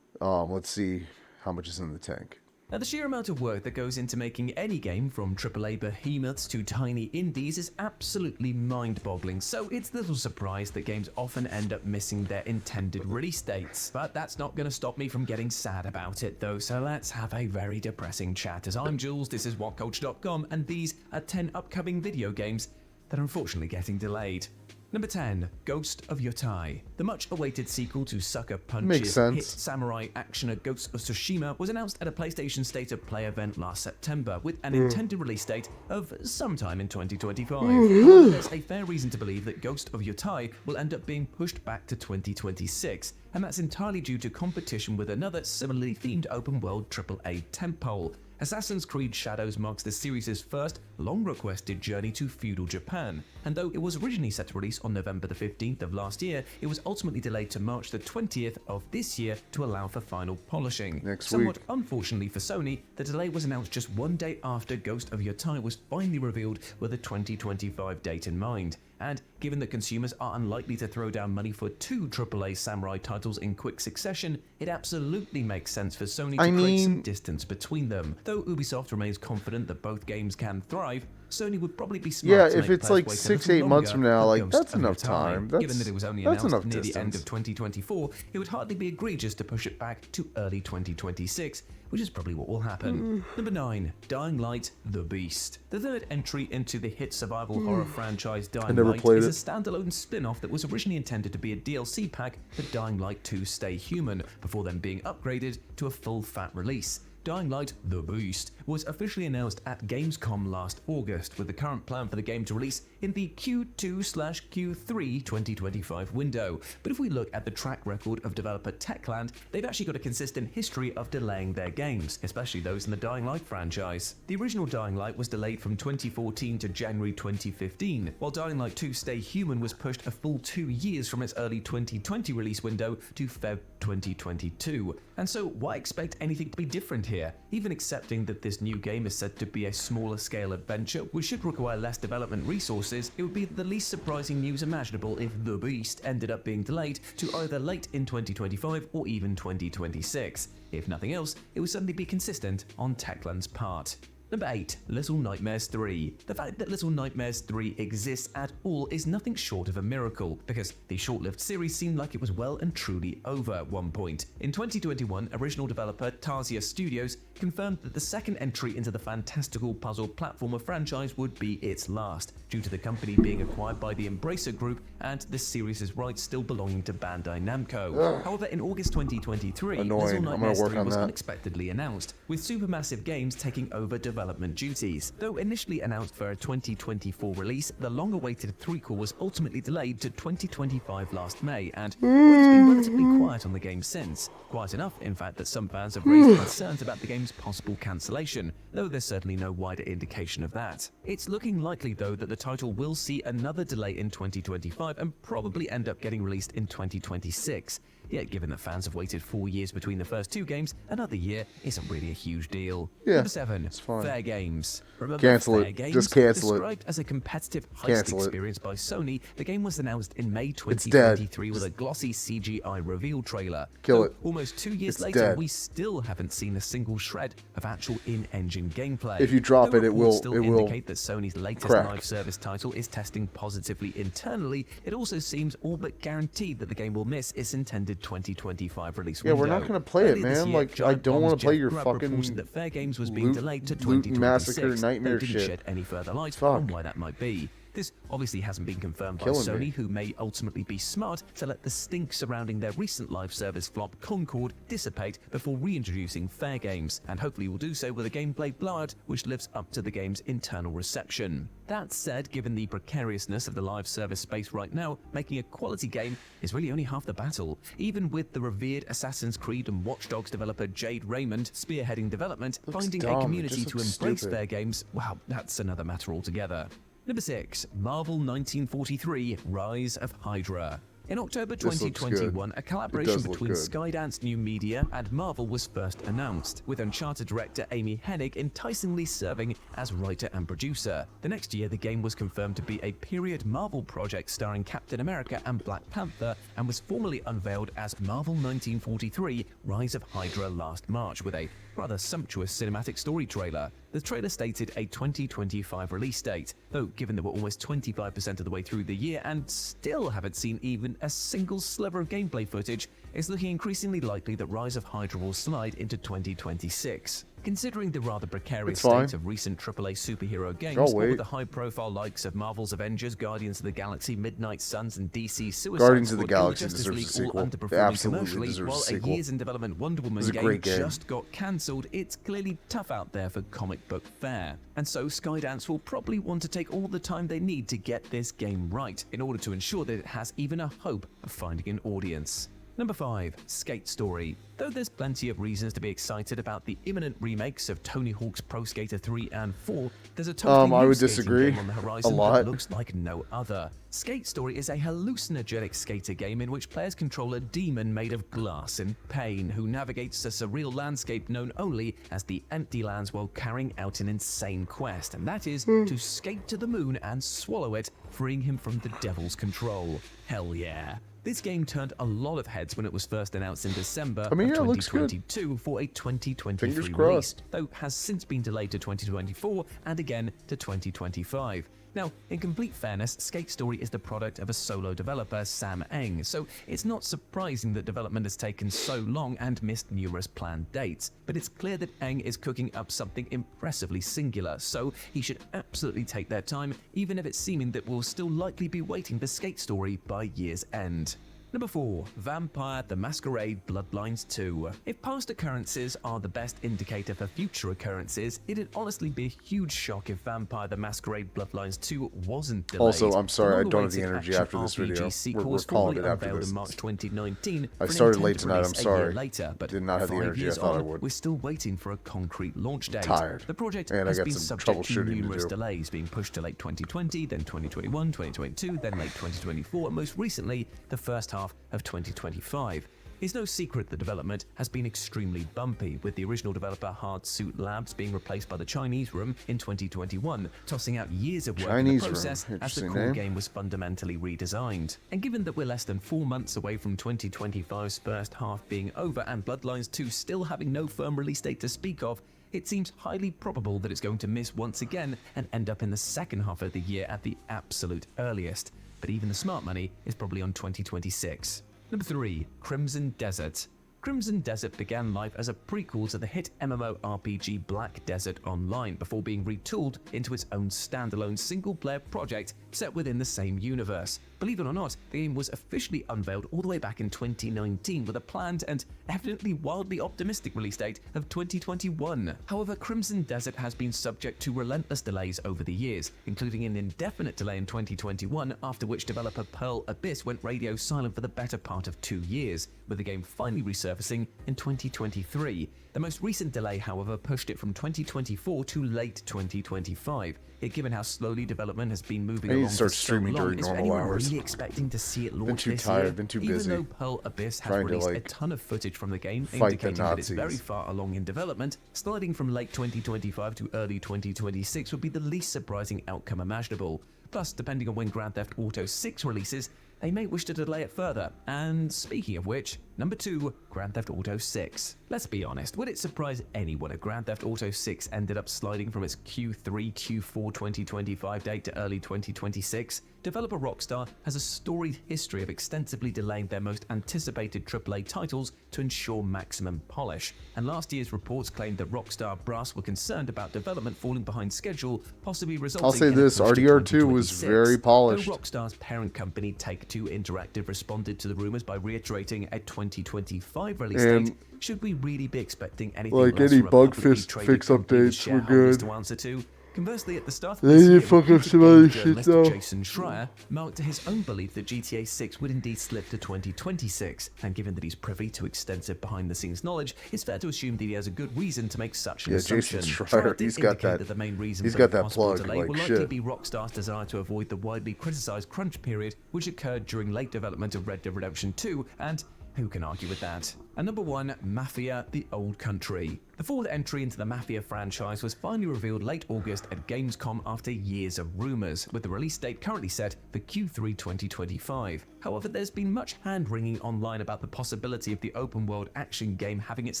Let's see how much is in the tank. Now, the sheer amount of work that goes into making any game, from AAA behemoths to tiny indies, is absolutely mind-boggling, so it's little surprise that games often end up missing their intended release dates. But that's not going to stop me from getting sad about it, though, so let's have a very depressing chat. As I'm Jules, this is WhatCulture.com, and these are 10 upcoming video games that are unfortunately getting delayed. Number 10, Ghost of Yotai. The much-awaited sequel to Sucker Punch's hit samurai actioner Ghost of Tsushima was announced at a PlayStation State of Play event last September, with an intended release date of sometime in 2025. However, there's a fair reason to believe that Ghost of Yotai will end up being pushed back to 2026, and that's entirely due to competition with another similarly themed open-world AAA tentpole. Assassin's Creed Shadows marks the series' first long-requested journey to feudal Japan, and though it was originally set to release on November the 15th of last year, it was ultimately delayed to March the 20th of this year to allow for final polishing. Somewhat unfortunately for Sony, the delay was announced just one day after Ghost of Yotai was finally revealed with a 2025 date in mind. And given that consumers are unlikely to throw down money for 2 AAA samurai titles in quick succession, it absolutely makes sense for Sony to create some distance between them. Though Ubisoft remains confident that both games can thrive, Sony would probably be smart to if make it's like players wait 6 a to 8 little months from longer now, for like, Ghost that's of enough Yotai. time. Given that it was only announced enough near the end distance. of 2024, it would hardly be egregious to push it back to early 2026, which is probably what will happen. Number 9, Dying Light: The Beast. The third entry into the hit survival horror franchise Dying Light is a standalone spin-off that was originally intended to be a DLC pack for Dying Light 2 Stay Human, before then being upgraded to a full-fat release. Dying Light: The Beast was officially announced at Gamescom last August, with the current plan for the game to release in the Q2/Q3 2025 window. But if we look at the track record of developer Techland, they've actually got a consistent history of delaying their games, especially those in the Dying Light franchise. The original Dying Light was delayed from 2014 to January 2015, while Dying Light 2 Stay Human was pushed a full 2 years from its early 2020 release window to Feb 2022. And so why expect anything to be different here? Even accepting that this new game is said to be a smaller scale adventure, which should require less development resources, it would be the least surprising news imaginable if The Beast ended up being delayed to either late in 2025 or even 2026. If nothing else, it would suddenly be consistent on Techland's part. Number 8. Little Nightmares 3. The fact that Little Nightmares 3 exists at all is nothing short of a miracle, because the short-lived series seemed like it was well and truly over at one point. In 2021, original developer Tarsier Studios confirmed that the second entry into the fantastical puzzle platformer franchise would be its last, due to the company being acquired by the Embracer Group and the series' rights still belonging to Bandai Namco. However, in August 2023, Annoying. Little I'm gonna Nightmares work 3 on was that. unexpectedly announced, with Supermassive Games taking over development duties. Though initially announced for a 2024 release, the long-awaited threequel was ultimately delayed to 2025 last May, and it's been relatively quiet on the game since. Quiet enough, in fact, that some fans have raised concerns about the game's possible cancellation, though there's certainly no wider indication of that. It's looking likely, though, that the title will see another delay in 2025 and probably end up getting released in 2026. Yet, given that fans have waited 4 years between the first two games, another year isn't really a huge deal. Yeah, Number 7. it's fine. Fair Games. Remember Cancel Fair it. Games? Just cancel it. Described as a competitive heist Cancel it. experience by Sony, the game was announced in May dead. 2023 with a glossy CGI reveal trailer. Kill Though it. Almost 2 years It's later, dead. we still haven't seen a single shred of actual in-engine gameplay. If you drop Though it, it reports will- still it will indicate that Sony's latest crack. live service title is testing positively internally. It also seems all but guaranteed that the game will miss its intended 2025 release Yeah, window. we're not gonna play it, Earlier this man. year, Like, I Giant don't Bomb's wanna play Jeff your Grubb fucking reported that Fair Games was being loot- delayed to loot 2026. massacre nightmare They didn't shit. shed any further light Fuck. on why that might be. This obviously hasn't been confirmed by Killing Sony, me. who may ultimately be smart to let the stink surrounding their recent live service flop Concord dissipate before reintroducing Fair Games, and hopefully will do so with a gameplay blowout which lives up to the game's internal reception. That said, given the precariousness of the live service space right now, making a quality game is really only half the battle. Even with the revered Assassin's Creed and Watch Dogs developer Jade Raymond spearheading development, Looks finding dumb. a It community just to looks embrace stupid. Fair Games, wow, that's another matter altogether. Number 6. Marvel 1943 Rise of Hydra. In October This looks 2021, good. a It collaboration does look between good. Skydance New Media and Marvel was first announced, with Uncharted director Amy Hennig enticingly serving as writer and producer. The next year, the game was confirmed to be a period Marvel project starring Captain America and Black Panther, and was formally unveiled as Marvel 1943 Rise of Hydra last March, with a rather sumptuous cinematic story trailer. The trailer stated a 2025 release date, though given that we're almost 25% of the way through the year and still haven't seen even a single sliver of gameplay footage, it's looking increasingly likely that Rise of Hydra will slide into 2026. Considering the rather precarious It's fine. state of recent AAA superhero games, I'll what wait. with the high-profile likes of Marvel's Avengers, Guardians of the Galaxy, Midnight Suns, and DC Suicide Guardians of the Squad, and Galaxy Justice deserves a League sequel. all It underperforming absolutely commercially, deserves a while a sequel. years in development Wonder Woman was a game great game. just got cancelled, it's clearly tough out there for comic book fare. And so Skydance will probably want to take all the time they need to get this game right, in order to ensure that it has even a hope of finding an audience. Number 5. Skate Story. Though there's plenty of reasons to be excited about the imminent remakes of Tony Hawk's Pro Skater 3 and 4, there's a totally I new would skating disagree game on the horizon a lot. that looks like no other. Skate Story is a hallucinogenic skater game in which players control a demon made of glass and pain who navigates a surreal landscape known only as the Empty Lands while carrying out an insane quest, and that is to skate to the moon and swallow it, freeing him from the devil's control. Hell yeah. This game turned a lot of heads when it was first announced in December I mean, of yeah, it looks good. 2022 for a 2023 Fingers release, crossed. though has since been delayed to 2024 and again to 2025. Now, in complete fairness, Skate Story is the product of a solo developer, Sam Eng, so it's not surprising that development has taken so long and missed numerous planned dates. But it's clear that Eng is cooking up something impressively singular, so he should absolutely take their time, even if it's seeming that we'll still likely be waiting for Skate Story by year's end. Number 4. Vampire the Masquerade Bloodlines 2. If past occurrences are the best indicator for future occurrences, it'd honestly be a huge shock if Vampire the Masquerade Bloodlines 2 wasn't delayed. Also, I'm sorry, I don't have the long-awaited energy after action this video. RPG sequel We're was calling formally it after unveiled this. in March 2019. I for an started late intended tonight, I'm release a year sorry. later, but Did not have the 5 energy I years thought I on, would. we're still waiting for a concrete launch date. Tired. The project And I has got been some subject to troubleshooting to numerous do. delays, being pushed to late 2020, then 2021, 2022, then late 2024, and most recently, the first half of 2025. It's no secret the development has been extremely bumpy, with the original developer Hard Suit Labs being replaced by the Chinese room in 2021, tossing out years of work in Chinese the room, process as the interesting core name. game was fundamentally redesigned. And given that we're less than 4 months away from 2025's first half being over and Bloodlines 2 still having no firm release date to speak of, it seems highly probable that it's going to miss once again and end up in the second half of the year at the absolute earliest. But even the smart money is probably on 2026. Number 3. Crimson Desert. Crimson Desert began life as a prequel to the hit MMORPG Black Desert Online before being retooled into its own standalone single-player project set within the same universe. Believe it or not, the game was officially unveiled all the way back in 2019 with a planned and evidently wildly optimistic release date of 2021. However, Crimson Desert has been subject to relentless delays over the years, including an indefinite delay in 2021, after which developer Pearl Abyss went radio silent for the better part of 2 years, with the game finally resurfacing in 2023. The most recent delay, however, pushed it from 2024 to late 2025. Yet given how slowly development has been moving I need to along start for so streaming long, during is normal anyone hours. really expecting to see it Been launch too this tired, year? been too Even busy though Pearl Abyss has trying to, released a like, ton of footage from the game, fight the indicating that it's Nazis. very far along in development, sliding from late 2025 to early 2026 would be the least surprising outcome imaginable. Plus, depending on when Grand Theft Auto 6 releases, they may wish to delay it further. And speaking of which, number 2, Grand Theft Auto 6. Let's be honest, would it surprise anyone if Grand Theft Auto 6 ended up sliding from its Q3, Q4 2025 date to early 2026? Developer Rockstar has a storied history of extensively delaying their most anticipated AAA titles to ensure maximum polish, and last year's reports claimed that Rockstar brass were concerned about development falling behind schedule, possibly resulting I'll say in a this, push to RDR2 was 2026. very polished. Though Rockstar's parent company Take-Two Interactive responded to the rumors by reiterating a 2025 release And date, should we really be expecting anything like less any from a bug publicly fix traded company with updates were shareholders good. to answer to? Conversely, at the start of They this need year, to fuck up reputed some other games shit, journalist though. Jason Schreier marked his own belief that GTA 6 would indeed slip to 2026, and given that he's privy to extensive behind-the-scenes knowledge, it's fair to assume that he has a good reason to make such an Yeah, assumption. Jason Schreier Schreier, did he's got indicate that- the main reason he's for got the that possible plug delay like will likely shit. be Rockstar's desire to avoid the widely criticized crunch period which occurred during late development of Red Dead Redemption 2, and who can argue with that? And number 1, Mafia: The Old Country. The fourth entry into the Mafia franchise was finally revealed late August at Gamescom after years of rumors, with the release date currently set for Q3 2025. However, there's been much hand-wringing online about the possibility of the open-world action game having its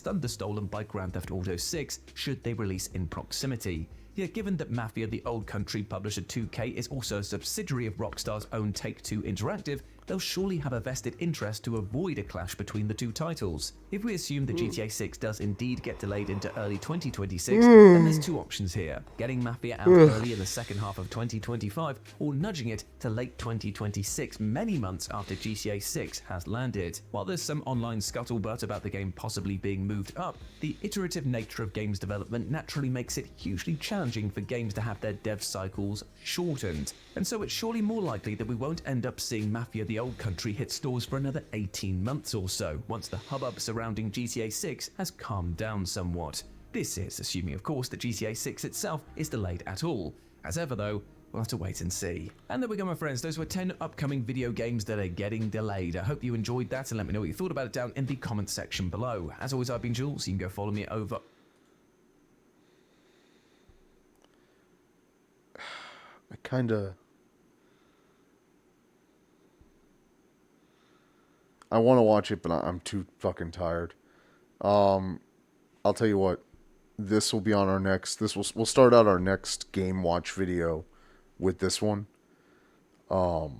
thunder stolen by Grand Theft Auto 6 should they release in proximity. Yet given that Mafia: The Old Country publisher 2K is also a subsidiary of Rockstar's own Take-Two Interactive, they'll surely have a vested interest to avoid a clash between the two titles. If we assume that GTA 6 does indeed get delayed into early 2026, then there's two options here: getting Mafia out early in the second half of 2025, or nudging it to late 2026, many months after GTA 6 has landed. While there's some online scuttlebutt about the game possibly being moved up, the iterative nature of games development naturally makes it hugely challenging for games to have their dev cycles shortened. And so it's surely more likely that we won't end up seeing Mafia: The Old Country hit stores for another 18 months or so, once the hubbub surrounding GTA 6 has calmed down somewhat. This is assuming, of course, that GTA 6 itself is delayed at all. As ever though, we'll have to wait and see. And there we go, my friends. Those were 10 upcoming video games that are getting delayed. I hope you enjoyed that, and let me know what you thought about it down in the comment section below. As always, I've been Jules, so you can go follow me over. I want to watch it, but I'm too fucking tired. I'll tell you what. This will be on our next. We'll start out our next game watch video with this one. I'll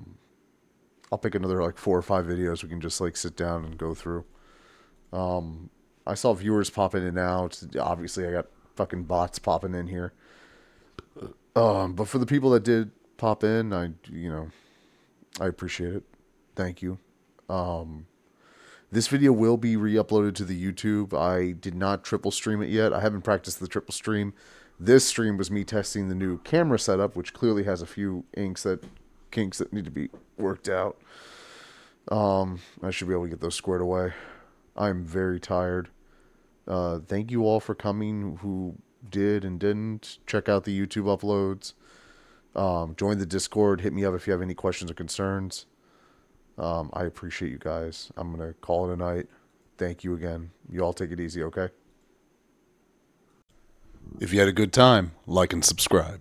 pick another like 4 or 5 videos we can just like sit down and go through. I saw viewers pop in and out. Obviously, I got fucking bots popping in here. But for the people that did pop in, I appreciate it. Thank you. This video will be re-uploaded to the YouTube. I did not triple stream it yet. I haven't practiced the triple stream. This stream was me testing the new camera setup, which clearly has a few kinks that need to be worked out. I should be able to get those squared away. I'm very tired. Thank you all for coming who did and didn't. Check out the YouTube uploads. Join the Discord. Hit me up if you have any questions or concerns. I appreciate you guys. I'm going to call it a night. Thank you again. You all take it easy, okay? If you had a good time, like and subscribe.